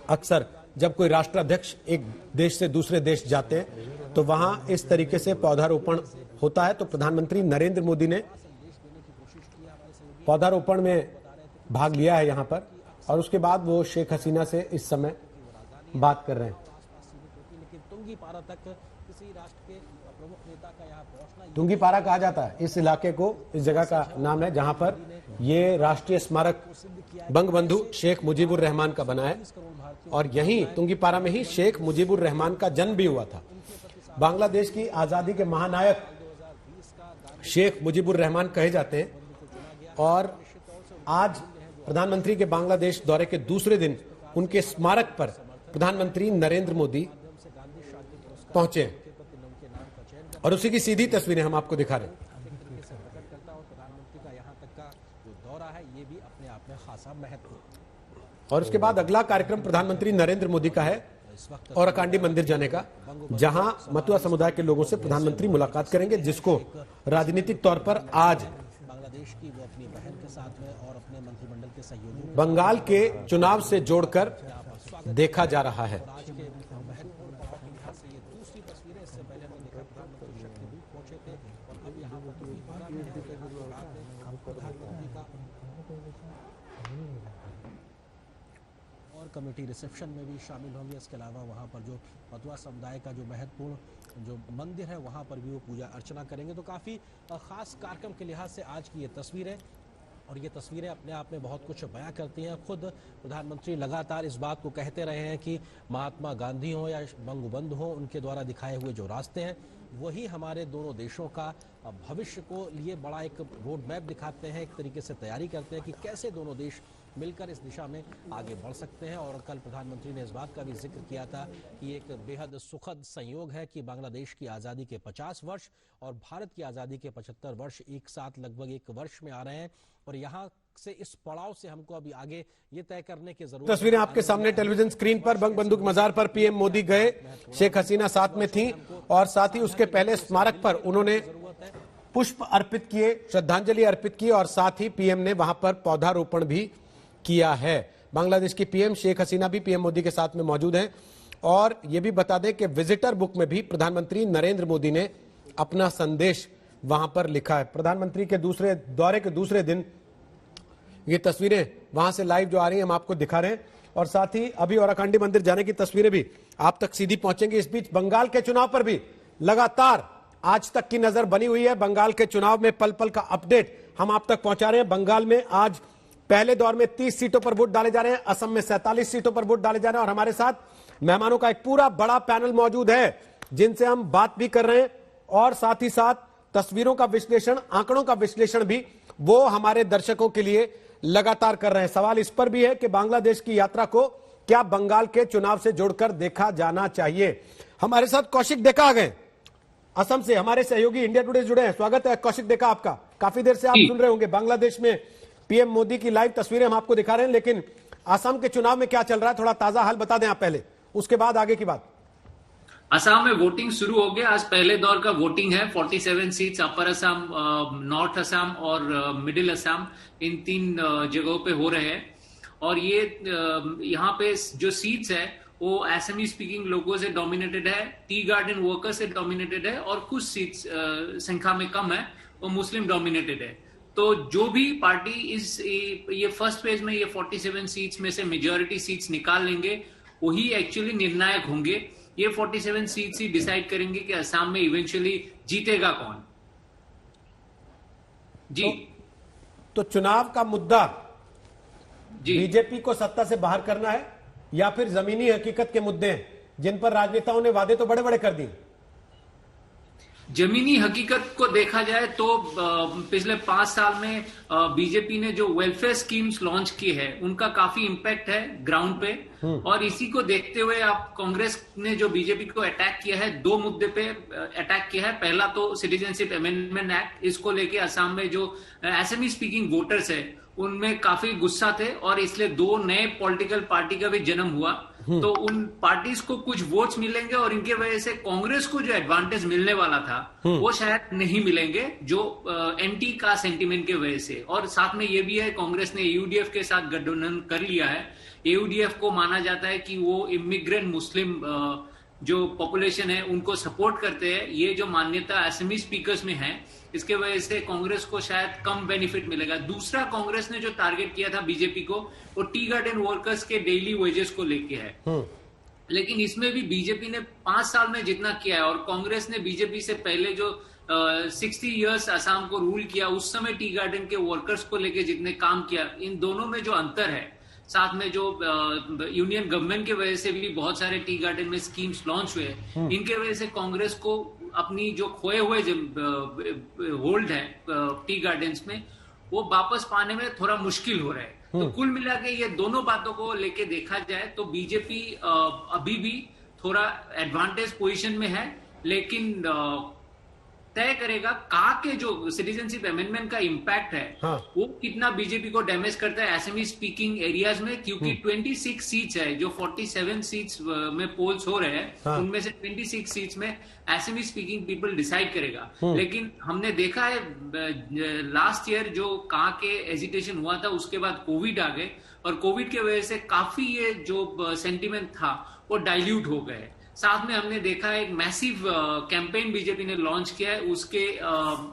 अक्सर जब कोई राष्ट्राध्यक्ष एक देश से दूसरे देश जाते हैं तो वहां इस तरीके से पौधारोपण होता है। तो प्रधानमंत्री नरेंद्र मोदी ने पौधारोपण में भाग लिया है यहां पर, और उसके बाद वो शेख हसीना से इस समय बात कर रहे हैं। तुंगीपारा तक किसी राष्ट्र के प्रमुख नेता का यहाँ पहुंचना, तुंगीपारा कहा जाता है इस इलाके को, इस जगह का नाम है जहां पर ये राष्ट्रीय स्मारक बंगबंधु शेख मुजीबुर रहमान का बना है, और यहीं तुंगीपारा में ही शेख मुजीबुर रहमान का जन्म भी हुआ था। बांग्लादेश की आजादी के महानायक शेख मुजीबुर रहमान कहे जाते हैं, और आज प्रधानमंत्री के बांग्लादेश दौरे के दूसरे दिन उनके स्मारक पर प्रधानमंत्री नरेंद्र मोदी पहुंचे, और उसी की सीधी तस्वीरें हम आपको दिखा रहे हैं। प्रधानमंत्री का यहाँ तक का जो दौरा है ये भी अपने आप में खासा महत्व। और उसके बाद अगला कार्यक्रम प्रधानमंत्री नरेंद्र मोदी का है औरकांडी मंदिर जाने का, जहां मतुआ समुदाय के लोगों से प्रधानमंत्री मुलाकात करेंगे, जिसको राजनीतिक तौर पर आज बांग्लादेश की वो अपनी बहन के साथ में और अपने मंत्रिमंडल के सहयोगी बंगाल के चुनाव से जोड़कर देखा जा रहा है। और कमेटी रिसेप्शन में भी शामिल होंगे। इसके अलावा वहां पर जो मतुआ समुदाय का जो महत्वपूर्ण जो मंदिर है वहां पर भी वो पूजा अर्चना करेंगे। तो काफी खास कार्यक्रम के लिहाज से आज की ये तस्वीरें, और ये तस्वीरें अपने आप में बहुत कुछ बयां करती हैं। खुद प्रधानमंत्री लगातार इस बात को कहते रहे हैं कि महात्मा गांधी हो या बंगबंधु हो, उनके द्वारा दिखाए हुए जो रास्ते हैं वही हमारे दोनों देशों का भविष्य को लिए बड़ा एक रोड मैप दिखाते हैं, एक तरीके से तैयारी करते हैं कि कैसे दोनों देश मिलकर इस दिशा में आगे बढ़ सकते हैं। और कल प्रधानमंत्री ने इस बात का भी जिक्र किया था कि एक बेहद सुखद संयोग है कि बांग्लादेश की आज़ादी के 50 वर्ष और भारत की आज़ादी के 75 वर्ष एक साथ लगभग एक वर्ष में आ रहे हैं, और यहाँ से इस पड़ाव से हमको अभी आगे ये तय करने की जरूरत। तस्वीरें आपके सामने टेलीविजन स्क्रीन पर, बंगबंधु की मजार पर पीएम मोदी गए, शेख हसीना साथ में थी, और साथ ही उसके पहले स्मारक पर उन्होंने पुष्प अर्पित किए, श्रद्धांजलि अर्पित की, और साथ ही पीएम ने वहां पर पौधारोपण भी किया है। बांग्लादेश की पीएम शेख हसीना भी पीएम मोदी के साथ में मौजूद हैं। और यह भी बता दें कि विजिटर बुक में भी प्रधानमंत्री नरेंद्र मोदी ने अपना संदेश वहां पर लिखा है। प्रधानमंत्री के दूसरे दौरे के दूसरे दिन ये तस्वीरें वहां से लाइव जो आ रही हैं हम आपको दिखा रहे हैं, और साथ ही अभी औरकांडी मंदिर जाने की तस्वीरें भी आप तक सीधी पहुंचेंगी। इस बीच बंगाल के चुनाव पर भी लगातार आज तक की नजर बनी हुई है। बंगाल के चुनाव में पल पल का अपडेट हम आप तक पहुंचा रहे हैं। बंगाल में आज पहले दौर में 30 सीटों पर वोट डाले जा रहे हैं, असम में 47 सीटों पर वोट डाले जा रहे हैं, और हमारे साथ मेहमानों का एक पूरा बड़ा पैनल मौजूद है जिनसे हम बात भी कर रहे हैं, और साथ ही साथ तस्वीरों का विश्लेषण, आंकड़ों का विश्लेषण भी वो हमारे दर्शकों के लिए लगातार कर रहे हैं। सवाल इस पर भी है कि बांग्लादेश की यात्रा को क्या बंगाल के चुनाव से जोड़कर देखा जाना चाहिए। हमारे साथ कौशिक डेका आ गए असम से, हमारे सहयोगी इंडिया टुडे जुड़े हैं। स्वागत है कौशिक डेका आपका। काफी देर से आप सुन रहे होंगे बांग्लादेश में पीएम मोदी की लाइव तस्वीरें हम आपको दिखा रहे हैं, लेकिन असम के चुनाव में क्या चल रहा है थोड़ा ताजा हाल बता दें आप पहले, उसके बाद आगे की बात। असम में वोटिंग शुरू हो गया। आज पहले दौर का वोटिंग है। 47 सीट्स अपर असम, नॉर्थ असम और मिडिल असम, इन 3 जगहों पे हो रहे हैं। और ये यहाँ पे जो सीट्स है वो एसएमई स्पीकिंग लोगों से डोमिनेटेड है, टी गार्डन वर्कर से डोमिनेटेड है, और कुछ सीट्स संख्या में कम है वो मुस्लिम डोमिनेटेड है। तो जो भी पार्टी ये फर्स्ट फेज में ये 47 सीट्स में से मेजॉरिटी सीट्स निकाल लेंगे वही एक्चुअली निर्णायक होंगे। ये 47 सीट्स ही डिसाइड करेंगे कि असम में इवेंचुअली जीतेगा कौन। जी तो चुनाव का मुद्दा जी बीजेपी को सत्ता से बाहर करना है या फिर जमीनी हकीकत के मुद्दे हैं जिन पर राजनेताओं ने वादे तो बड़े बड़े कर दिए? जमीनी हकीकत को देखा जाए तो पिछले 5 साल में बीजेपी ने जो वेलफेयर स्कीम्स लॉन्च की है उनका काफी इम्पैक्ट है ग्राउंड पे, और इसी को देखते हुए आप कांग्रेस ने जो बीजेपी को अटैक किया है, 2 मुद्दे पे अटैक किया है। पहला तो सिटीजनशिप अमेंडमेंट एक्ट, इसको लेके असम में जो एसएमई स्पीकिंग वोटर्स है उनमें काफी गुस्सा थे और इसलिए 2 नए पॉलिटिकल पार्टी का भी जन्म हुआ। तो उन पार्टीज को कुछ वोट्स मिलेंगे और इनके वजह से कांग्रेस को जो एडवांटेज मिलने वाला था वो शायद नहीं मिलेंगे, जो एंटी का सेंटीमेंट के वजह से। और साथ में ये भी है कांग्रेस ने यूडीएफ के साथ गठबंधन कर लिया है। यूडीएफ को माना जाता है कि वो इमिग्रेंट मुस्लिम जो पॉपुलेशन है उनको सपोर्ट करते हैं। ये जो मान्यता एसएमई स्पीकर्स में है इसके वजह से कांग्रेस को शायद कम बेनिफिट मिलेगा। दूसरा, कांग्रेस ने जो टारगेट किया था बीजेपी को वो टी गार्डन वर्कर्स के डेली वेजेस को लेके है, लेकिन इसमें भी बीजेपी ने 5 साल में जितना किया है, और कांग्रेस ने बीजेपी से पहले जो 60 इयर्स असम को रूल किया उस समय टी गार्डन के वर्कर्स को लेके जितने काम किया, इन दोनों में जो अंतर है, साथ में जो यूनियन गवर्नमेंट की वजह से भी बहुत सारे टी गार्डन में स्कीम्स लॉन्च हुए, इनके वजह से कांग्रेस को अपनी जो खोए हुए होल्ड है टी गार्डन्स में वो वापस पाने में थोड़ा मुश्किल हो रहा है। तो कुल मिला के ये दोनों बातों को लेके देखा जाए तो बीजेपी अभी भी थोड़ा एडवांटेज पोजीशन में है, लेकिन तय करेगा का के जो सिटीजनशिप अमेंडमेंट का इम्पैक्ट है वो कितना बीजेपी को डैमेज करता है एसएमई स्पीकिंग एरियाज में, क्योंकि 26 सीट्स है जो 47 सीट्स में पोल्स हो रहे हैं उनमें से 26 सीट्स में एसएमई स्पीकिंग पीपल डिसाइड करेगा। लेकिन हमने देखा है लास्ट ईयर जो का के एजिटेशन हुआ था उसके बाद कोविड आ गए, और कोविड की वजह से काफी ये जो सेंटिमेंट था वो डाइल्यूट हो गए। साथ में हमने देखा है एक मैसिव कैंपेन बीजेपी ने लॉन्च किया है, उसके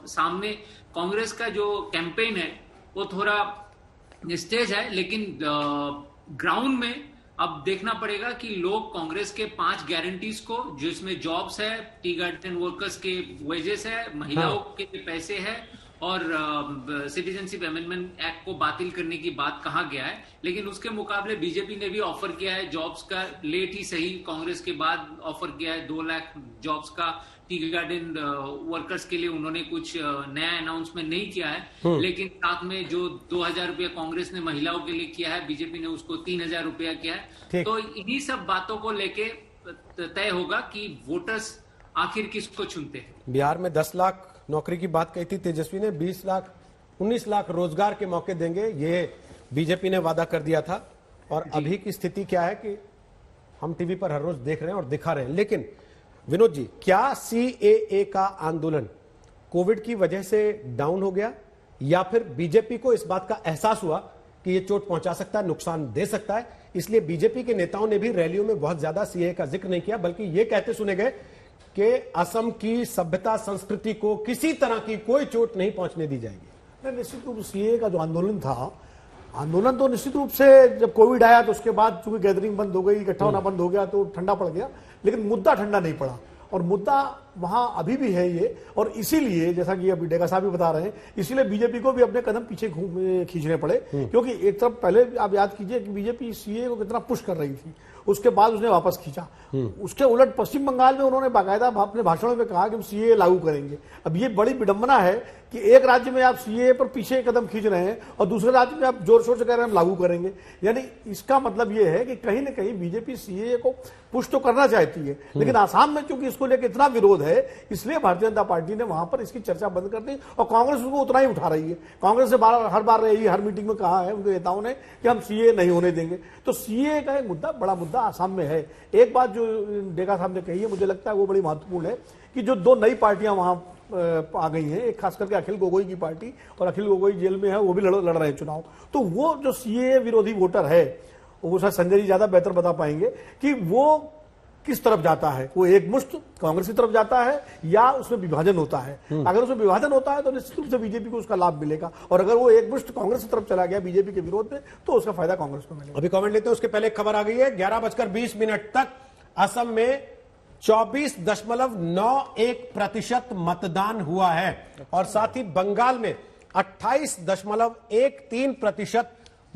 सामने कांग्रेस का जो कैंपेन है वो थोड़ा स्टेज है, लेकिन ग्राउंड में अब देखना पड़ेगा कि लोग कांग्रेस के 5 गारंटीज को, जिसमें जॉब्स है, टी गार्डन वर्कर्स के वेजेस है, महिलाओं के पैसे है और सिटीजनशिप अमेंडमेंट एक्ट को बातिल करने की बात कहा गया है, लेकिन उसके मुकाबले बीजेपी ने भी ऑफर किया है जॉब्स का, लेट ही सही कांग्रेस के बाद ऑफर किया है 2 लाख जॉब्स का टी गार्डन वर्कर्स के लिए। उन्होंने कुछ नया अनाउंसमेंट नहीं किया है, लेकिन साथ में जो 2000 रुपया कांग्रेस ने महिलाओं के लिए किया है, बीजेपी ने उसको 3000 रुपया किया है। तो इन्हीं सब बातों को लेके तय होगा कि वोटर्स आखिर किसको चुनते हैं। बिहार में 10 लाख नौकरी की बात कही थी तेजस्वी ने, 19 लाख रोजगार के मौके देंगे, ये बीजेपी ने वादा कर दिया था। और अभी की स्थिति क्या है कि हम टीवी पर हर रोज देख रहे हैं और दिखा रहे हैं। लेकिन विनोद जी, क्या सीएए का आंदोलन कोविड की वजह से डाउन हो गया, या फिर बीजेपी को इस बात का एहसास हुआ कि ये चोट पहुंचा सकता है, नुकसान दे सकता है, इसलिए बीजेपी के नेताओं ने भी रैलियों में बहुत ज्यादा सीएए का जिक्र नहीं किया, बल्कि ये कहते सुने गए कि असम की सभ्यता संस्कृति को किसी तरह की कोई चोट नहीं पहुंचने दी जाएगी? निश्चित रूप से सीएए का जो आंदोलन था, आंदोलन तो निश्चित रूप से जब कोविड आया तो उसके बाद चूंकि गैदरिंग बंद हो गई, इकट्ठा होना बंद हो गया तो ठंडा पड़ गया, लेकिन मुद्दा ठंडा नहीं पड़ा और मुद्दा वहां अभी भी है ये। और इसीलिए जैसा कि अभी डेगा साहब भी बता रहे हैं, इसीलिए बीजेपी को भी अपने कदम पीछे खींचने पड़े, क्योंकि एक तरफ पहले आप याद कीजिए कि बीजेपी सीए को कितना पुश कर रही थी, उसके बाद उसने वापस खींचा। उसके उलट पश्चिम बंगाल में उन्होंने बाकायदा अपने भाषणों में कहा कि हम सीए लागू करेंगे। अब ये बड़ी विडंबना है कि एक राज्य में आप सीए पर पीछे कदम खींच रहे हैं और दूसरे राज्य में आप जोर शोर से कह रहे हैं हम लागू करेंगे। यानी इसका मतलब ये है कि कहीं ना कहीं बीजेपी सीए को पुश तो करना चाहती है, लेकिन आसाम में चूंकि इसको लेकर इतना विरोध है, इसलिए भारतीय जनता पार्टी ने वहां पर इसकी चर्चा बंद कर दी और कांग्रेस उसको उतना ही उठा रही है। कांग्रेस ने हर बार हर मीटिंग में कहा है उनके नेताओं ने कि हम सीए नहीं होने देंगे। तो सीए का एक मुद्दा, बड़ा मुद्दा आसाम में है। एक बात जो डेगा साहब ने कही है, मुझे लगता है वो बड़ी महत्वपूर्ण है कि जो 2 नई पार्टियां वहां आ गई हैं, एक खास करके अखिल गोगोई की पार्टी, और अखिल गोगोई जेल में है, वो भी लड़ रहे हैं चुनाव। तो वो जो सीए विरोधी वोटर है, वो शायद संजय जी ज्यादा बेहतर बता पाएंगे कि वो किस तरफ जाता है। वो एक मुश्त कांग्रेस की तरफ जाता है या उसमें विभाजन होता है। अगर उसमें विभाजन होता है तो निश्चित रूप से बीजेपी को उसका लाभ मिलेगा, और अगर वो एक मुश्त कांग्रेस की तरफ चला गया बीजेपी के विरोध में, तो उसका फायदा कांग्रेस को मिलेगा। अभी कमेंट लेते हैं, उसके पहले एक खबर आ गई है। 11:20 तक असम में 24.91% मतदान हुआ है, और साथ ही बंगाल में 28.13%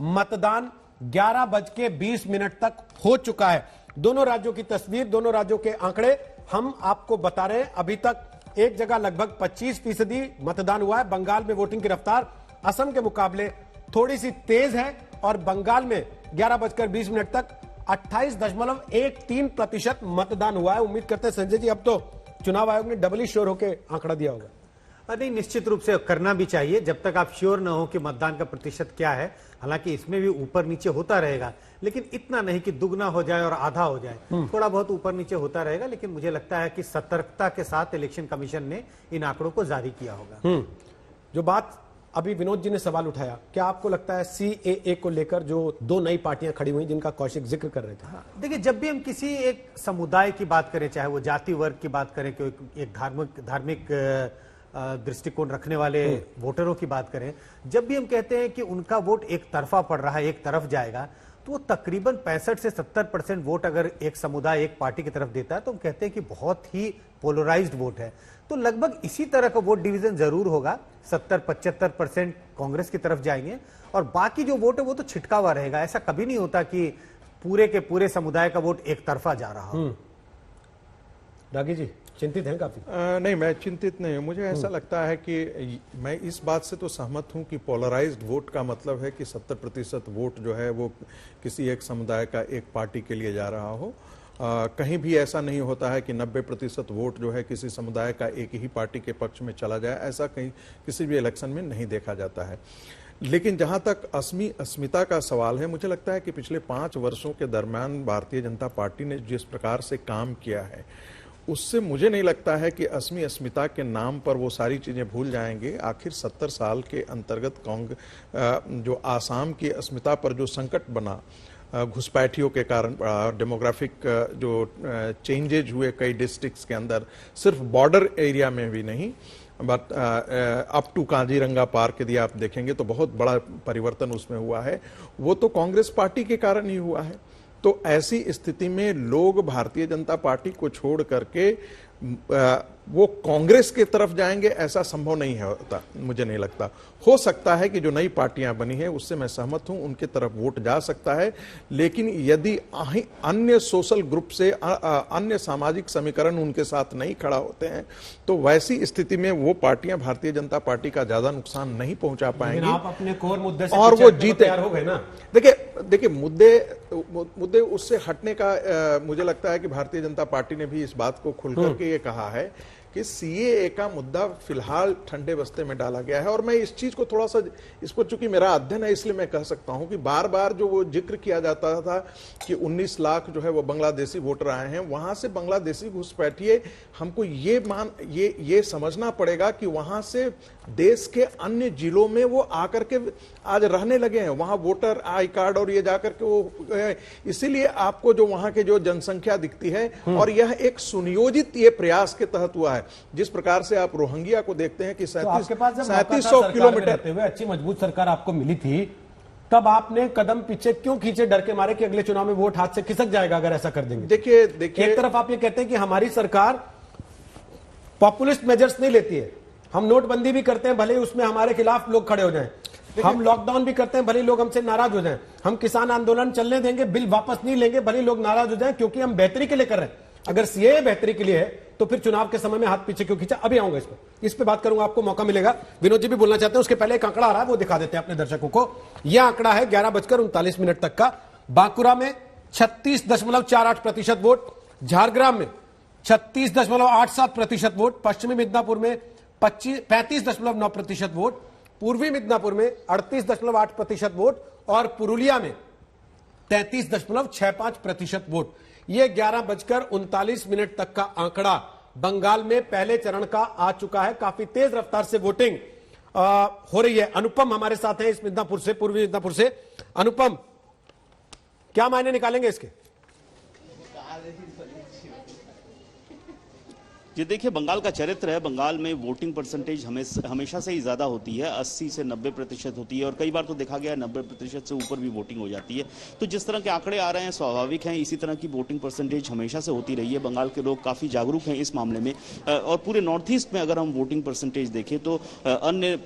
मतदान 11:20 तक हो चुका है। दोनों राज्यों की तस्वीर, दोनों राज्यों के आंकड़े हम आपको बता रहे हैं। अभी तक एक जगह लगभग 25% मतदान हुआ है। बंगाल में वोटिंग की रफ्तार असम के मुकाबले थोड़ी सी तेज है, और बंगाल में 11:20 तक 28.13% मतदान हुआ है। उम्मीद करते हैं संजय जी अब तो चुनाव आयोग ने डबली श्योर होकर आंकड़ा दिया होगा। नहीं, निश्चित रूप से करना भी चाहिए जब तक आप श्योर न हो कि मतदान का प्रतिशत क्या है। हालांकि इसमें भी ऊपर नीचे होता रहेगा, लेकिन इतना नहीं कि दुगना हो जाए और आधा हो जाए। थोड़ा बहुत ऊपर नीचे होता रहेगा, लेकिन मुझे लगता है कि सतर्कता के साथ इलेक्शन कमीशन ने इन आंकड़ों को जारी किया होगा। जो बात अभी विनोद जी ने सवाल उठाया, क्या आपको लगता है सीएए को लेकर जो दो नई पार्टियां खड़ी हुई जिनका कौशिक जिक्र कर रहे थे? देखिए, जब भी हम किसी एक समुदाय की बात करें, चाहे वो जाति वर्ग की बात करें, कि एक धार्मिक दृष्टिकोण रखने वाले वोटरों की बात करें, जब भी हम कहते हैं कि उनका वोट एक तरफा पड़ रहा है, एक तरफ जाएगा, तो वो तकरीबन 65 से 70% वोट अगर एक समुदाय एक पार्टी की तरफ देता है तो हम कहते हैं कि बहुत ही पोलराइज्ड वोट है। तो लगभग इसी तरह का वोट डिवीजन जरूर होगा। 70-75% कांग्रेस की तरफ जाएंगे, और बाकी जो वोट है वो तो छिटका हुआ रहेगा। ऐसा कभी नहीं होता कि पूरे के पूरे समुदाय का वोट एक तरफा जा रहा हो। रागी जी चिंतित हैं काफी? नहीं, मैं चिंतित नहीं हूं। मुझे ऐसा लगता है कि मैं इस बात से तो सहमत हूं कि पोलराइज्ड वोट का मतलब है कि 70% वोट जो है वो किसी एक समुदाय का एक पार्टी के लिए जा रहा हो। कहीं भी ऐसा नहीं होता है कि 90% वोट जो है किसी समुदाय का एक ही पार्टी के पक्ष में चला जाए। ऐसा कहीं किसी भी इलेक्शन में नहीं देखा जाता है। लेकिन जहां तक अस्मिता का सवाल है, मुझे लगता है कि पिछले 5 वर्षों के दरमियान भारतीय जनता पार्टी ने जिस प्रकार से काम किया है, उससे मुझे नहीं लगता है कि अस्मिता के नाम पर वो सारी चीजें भूल जाएंगे। आखिर 70 साल के अंतर्गत जो आसाम की अस्मिता पर जो संकट बना, घुसपैठियों के कारण, डेमोग्राफिक जो चेंजेज हुए कई डिस्ट्रिक्ट्स के अंदर, सिर्फ बॉर्डर एरिया में भी नहीं, बट अप टू काजीरंगा पार के दिए आप देखेंगे तो बहुत बड़ा परिवर्तन उसमें हुआ है। वो तो कांग्रेस पार्टी के कारण ही हुआ है। तो ऐसी स्थिति में लोग भारतीय जनता पार्टी को छोड़ करके वो कांग्रेस की तरफ जाएंगे, ऐसा संभव नहीं होता। मुझे नहीं लगता। हो सकता है कि जो नई पार्टियां बनी हैं उससे मैं सहमत हूं, उनके तरफ वोट जा सकता है। लेकिन यदि अन्य सोशल ग्रुप से अन्य सामाजिक समीकरण उनके साथ नहीं खड़ा होते हैं तो वैसी स्थिति में वो पार्टियां भारतीय जनता पार्टी का ज्यादा नुकसान नहीं पहुंचा पाएंगी। आप अपने कोर मुद्दे से और वो जीते हो गए ना। देखिए मुद्दे उससे हटने का मुझे लगता है कि भारतीय जनता पार्टी ने भी इस बात को खुल करके ये कहा है कि सीएए का मुद्दा फिलहाल ठंडे बस्ते में डाला गया है। और मैं इस चीज को थोड़ा सा, इस पर चूंकि मेरा अध्ययन है इसलिए मैं कह सकता हूं कि बार बार जो वो जिक्र किया जाता था कि 19 लाख जो है वो बांग्लादेशी वोटर आए हैं, वहां से बांग्लादेशी घुसपैठिए, हमको ये समझना पड़ेगा कि वहां से देश के अन्य जिलों में वो आकर के आज रहने लगे हैं। वहां वोटर आई कार्ड और ये जाकर के वो, इसीलिए आपको जो वहां के जो जनसंख्या दिखती है, और यह एक सुनियोजित ये प्रयास के तहत हुआ है। जिस प्रकार से आप रोहिंग्या को देखते हैं कि 3700 किलोमीटर हुए अच्छी मजबूत सरकार आपको मिली थी, तब आपने कदम पीछे क्यों खींचे, डर के मारे कि अगले चुनाव में वोट हाथ से खिसक जाएगा अगर ऐसा कर देंगे? देखिए एक तरफ आप ये कहते हैं कि हमारी सरकार पॉपुलिस्ट मेजर्स नहीं लेती है, हम नोटबंदी भी करते हैं भले ही उसमें हमारे खिलाफ लोग खड़े हो जाएं, हम लॉकडाउन भी करते हैं भले लोग हमसे नाराज हो जाएं, हम किसान आंदोलन चलने देंगे, बिल वापस नहीं लेंगे भले लोग नाराज हो जाएं, क्योंकि हम बेहतरी के लिए कर रहे हैं। अगर सीएए बेहतरी के लिए है तो फिर चुनाव के समय में हाथ पीछे क्यों खींचा? अभी आऊंगा इस पे बात करूंगा, आपको मौका मिलेगा। विनोद जी भी बोलना चाहते हैं, उसके पहले एक आंकड़ा आ रहा है वो दिखा देते हैं अपने दर्शकों को। यह आंकड़ा है 11:39 तक का। बांकुरा में 36.48% वोट, झारग्राम में 36.87% वोट, पश्चिमी मिदनापुर में 35.9% वोट, पूर्वी मिदनापुर में 38.8% वोट और पुरुलिया में 33.65% वोट। यह 11:39 तक का आंकड़ा बंगाल में पहले चरण का आ चुका है। काफी तेज रफ्तार से वोटिंग हो रही है। अनुपम हमारे साथ हैं इस मिदनापुर से, पूर्वी मिदनापुर से। अनुपम, क्या मायने निकालेंगे इसके? जी देखिए, बंगाल का चरित्र है, बंगाल में वोटिंग परसेंटेज हमेशा से ही ज्यादा होती है, 80 से 90% होती है और कई बार तो देखा गया 90% से ऊपर भी वोटिंग हो जाती है। तो जिस तरह के आंकड़े आ रहे हैं स्वाभाविक हैं, इसी तरह की वोटिंग परसेंटेज हमेशा से होती रही है। बंगाल के लोग काफी जागरूक हैं इस मामले में और पूरे नॉर्थ ईस्ट में अगर हम वोटिंग परसेंटेज देखें तो अन्य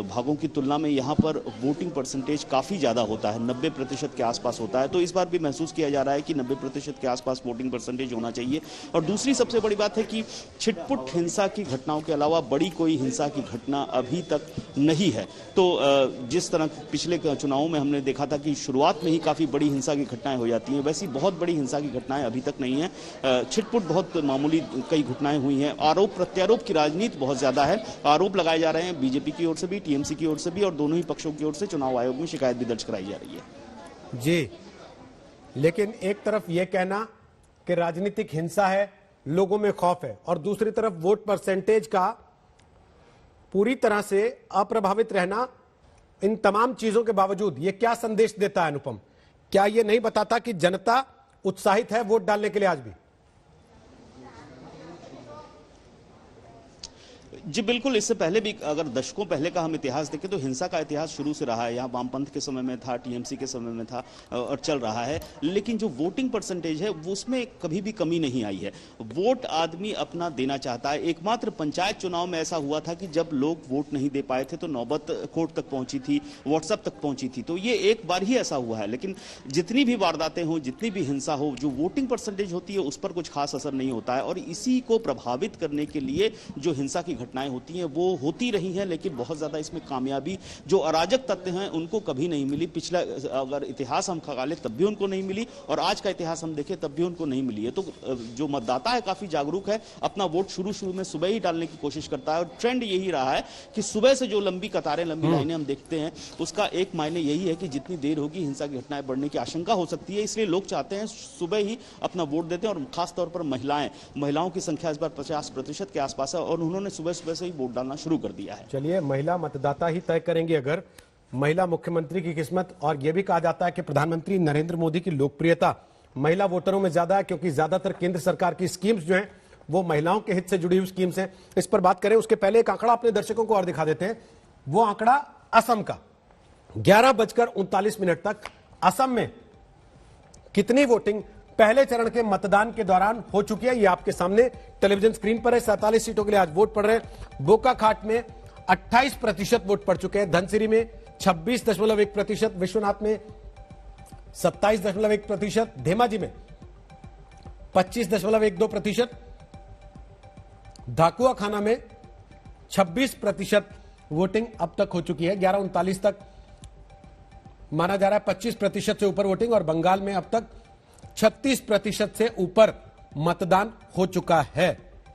भागों की तुलना में यहाँ पर वोटिंग परसेंटेज काफी ज्यादा होता है, 90% के आसपास होता है। तो इस बार भी महसूस किया जा रहा है कि 90% के आसपास वोटिंग परसेंटेज होना चाहिए। और दूसरी सबसे बड़ी बात है कि छिटपुट हिंसा की घटनाओं के अलावा बड़ी कोई हिंसा की घटना अभी तक नहीं है। तो जिस तरह पिछले चुनावों में हमने देखा था कि शुरुआत में ही काफी बड़ी हिंसा की घटनाएं हो जाती हैं, वैसी बहुत बड़ी हिंसा की घटनाएं अभी तक नहीं है। छिटपुट बहुत मामूली कई घटनाएं हुई हैं। आरोप प्रत्यारोप की राजनीति बहुत ज्यादा है। आरोप लगाए जा रहे हैं बीजेपी की ओर से भी, टीएमसी की ओर से भी और दोनों ही पक्षों की ओर से चुनाव आयोग में शिकायत भी दर्ज कराई जा रही है। जी, लेकिन एक तरफ यह कहना कि राजनीतिक हिंसा है, लोगों में खौफ है, और दूसरी तरफ वोट परसेंटेज का पूरी तरह से अप्रभावित रहना, इन तमाम चीजों के बावजूद ये क्या संदेश देता है अनुपम? क्या ये नहीं बताता कि जनता उत्साहित है वोट डालने के लिए आज भी? जी बिल्कुल, इससे पहले भी अगर दशकों पहले का हम इतिहास देखें तो हिंसा का इतिहास शुरू से रहा है। यहाँ वामपंथ के समय में था, टीएमसी के समय में था और चल रहा है। लेकिन जो वोटिंग परसेंटेज है वो उसमें कभी भी कमी नहीं आई है। वोट आदमी अपना देना चाहता है। एकमात्र पंचायत चुनाव में ऐसा हुआ था कि जब लोग वोट नहीं दे पाए थे तो नौबत कोर्ट तक पहुंची थी, व्हाट्सएप तक पहुंची थी। तो ये एक बार ही ऐसा हुआ है। लेकिन जितनी भी वारदातें हो, जितनी भी हिंसा हो, जो वोटिंग परसेंटेज होती है उस पर कुछ खास असर नहीं होता है। और इसी को प्रभावित करने के लिए जो हिंसा की घटनाएं होती हैं वो होती रही हैं, लेकिन बहुत ज्यादा इसमें कामयाबी जो अराजक तत्व हैं उनको कभी नहीं मिली। पिछला अगर इतिहास हम खंगाले तब भी उनको नहीं मिली और आज का इतिहास हम देखें तब भी उनको नहीं मिली है। तो जो मतदाता है काफी जागरूक है, अपना वोट शुरू में सुबह ही डालने की कोशिश करता है। और ट्रेंड यही रहा है कि सुबह से जो लंबी कतारें, लंबी लाइनें हम देखते हैं उसका एक मायने यही है कि जितनी देर होगी हिंसा की घटनाएं बढ़ने की आशंका हो सकती है। इसलिए लोग चाहते हैं सुबह ही अपना वोट देते हैं और खासतौर पर महिलाओं की संख्या इस बार 50% के आसपास है और उन्होंने सुबह से ही वोट डालना शुरू कर दिया है। चलिए, महिला मतदाता ही तय करेंगे अगर महिला मुख्यमंत्री की किस्मत। और यह भी कहा जाता है कि प्रधानमंत्री नरेंद्र मोदी की लोकप्रियता महिला वोटरों में ज्यादा है क्योंकि ज्यादातर केंद्र सरकार की स्कीम्स जो हैं वो महिलाओं के हित से जुड़ी हुई स्कीम्स हैं। इस पर बात करें उसके पहले एक आंकड़ा अपने दर्शकों को और दिखा देते हैं। वो आंकड़ा असम का, 11:39 तक असम में कितनी वोटिंग पहले चरण के मतदान के दौरान हो चुकी है, ये आपके सामने टेलीविजन स्क्रीन पर है। 47 सीटों के लिए आज वोट पड़ रहे हैं। बोकाखाट में 28% वोट पड़ चुके हैं, धनसिरी में 26.1%, विश्वनाथ में 27.1%, धेमाजी में 25.12%, धाकुआ खाना में 26% वोटिंग अब तक हो चुकी है। 11:39 तक माना जा रहा है 25% से ऊपर वोटिंग। और बंगाल में अब तक 36% से ऊपर मतदान हो चुका है।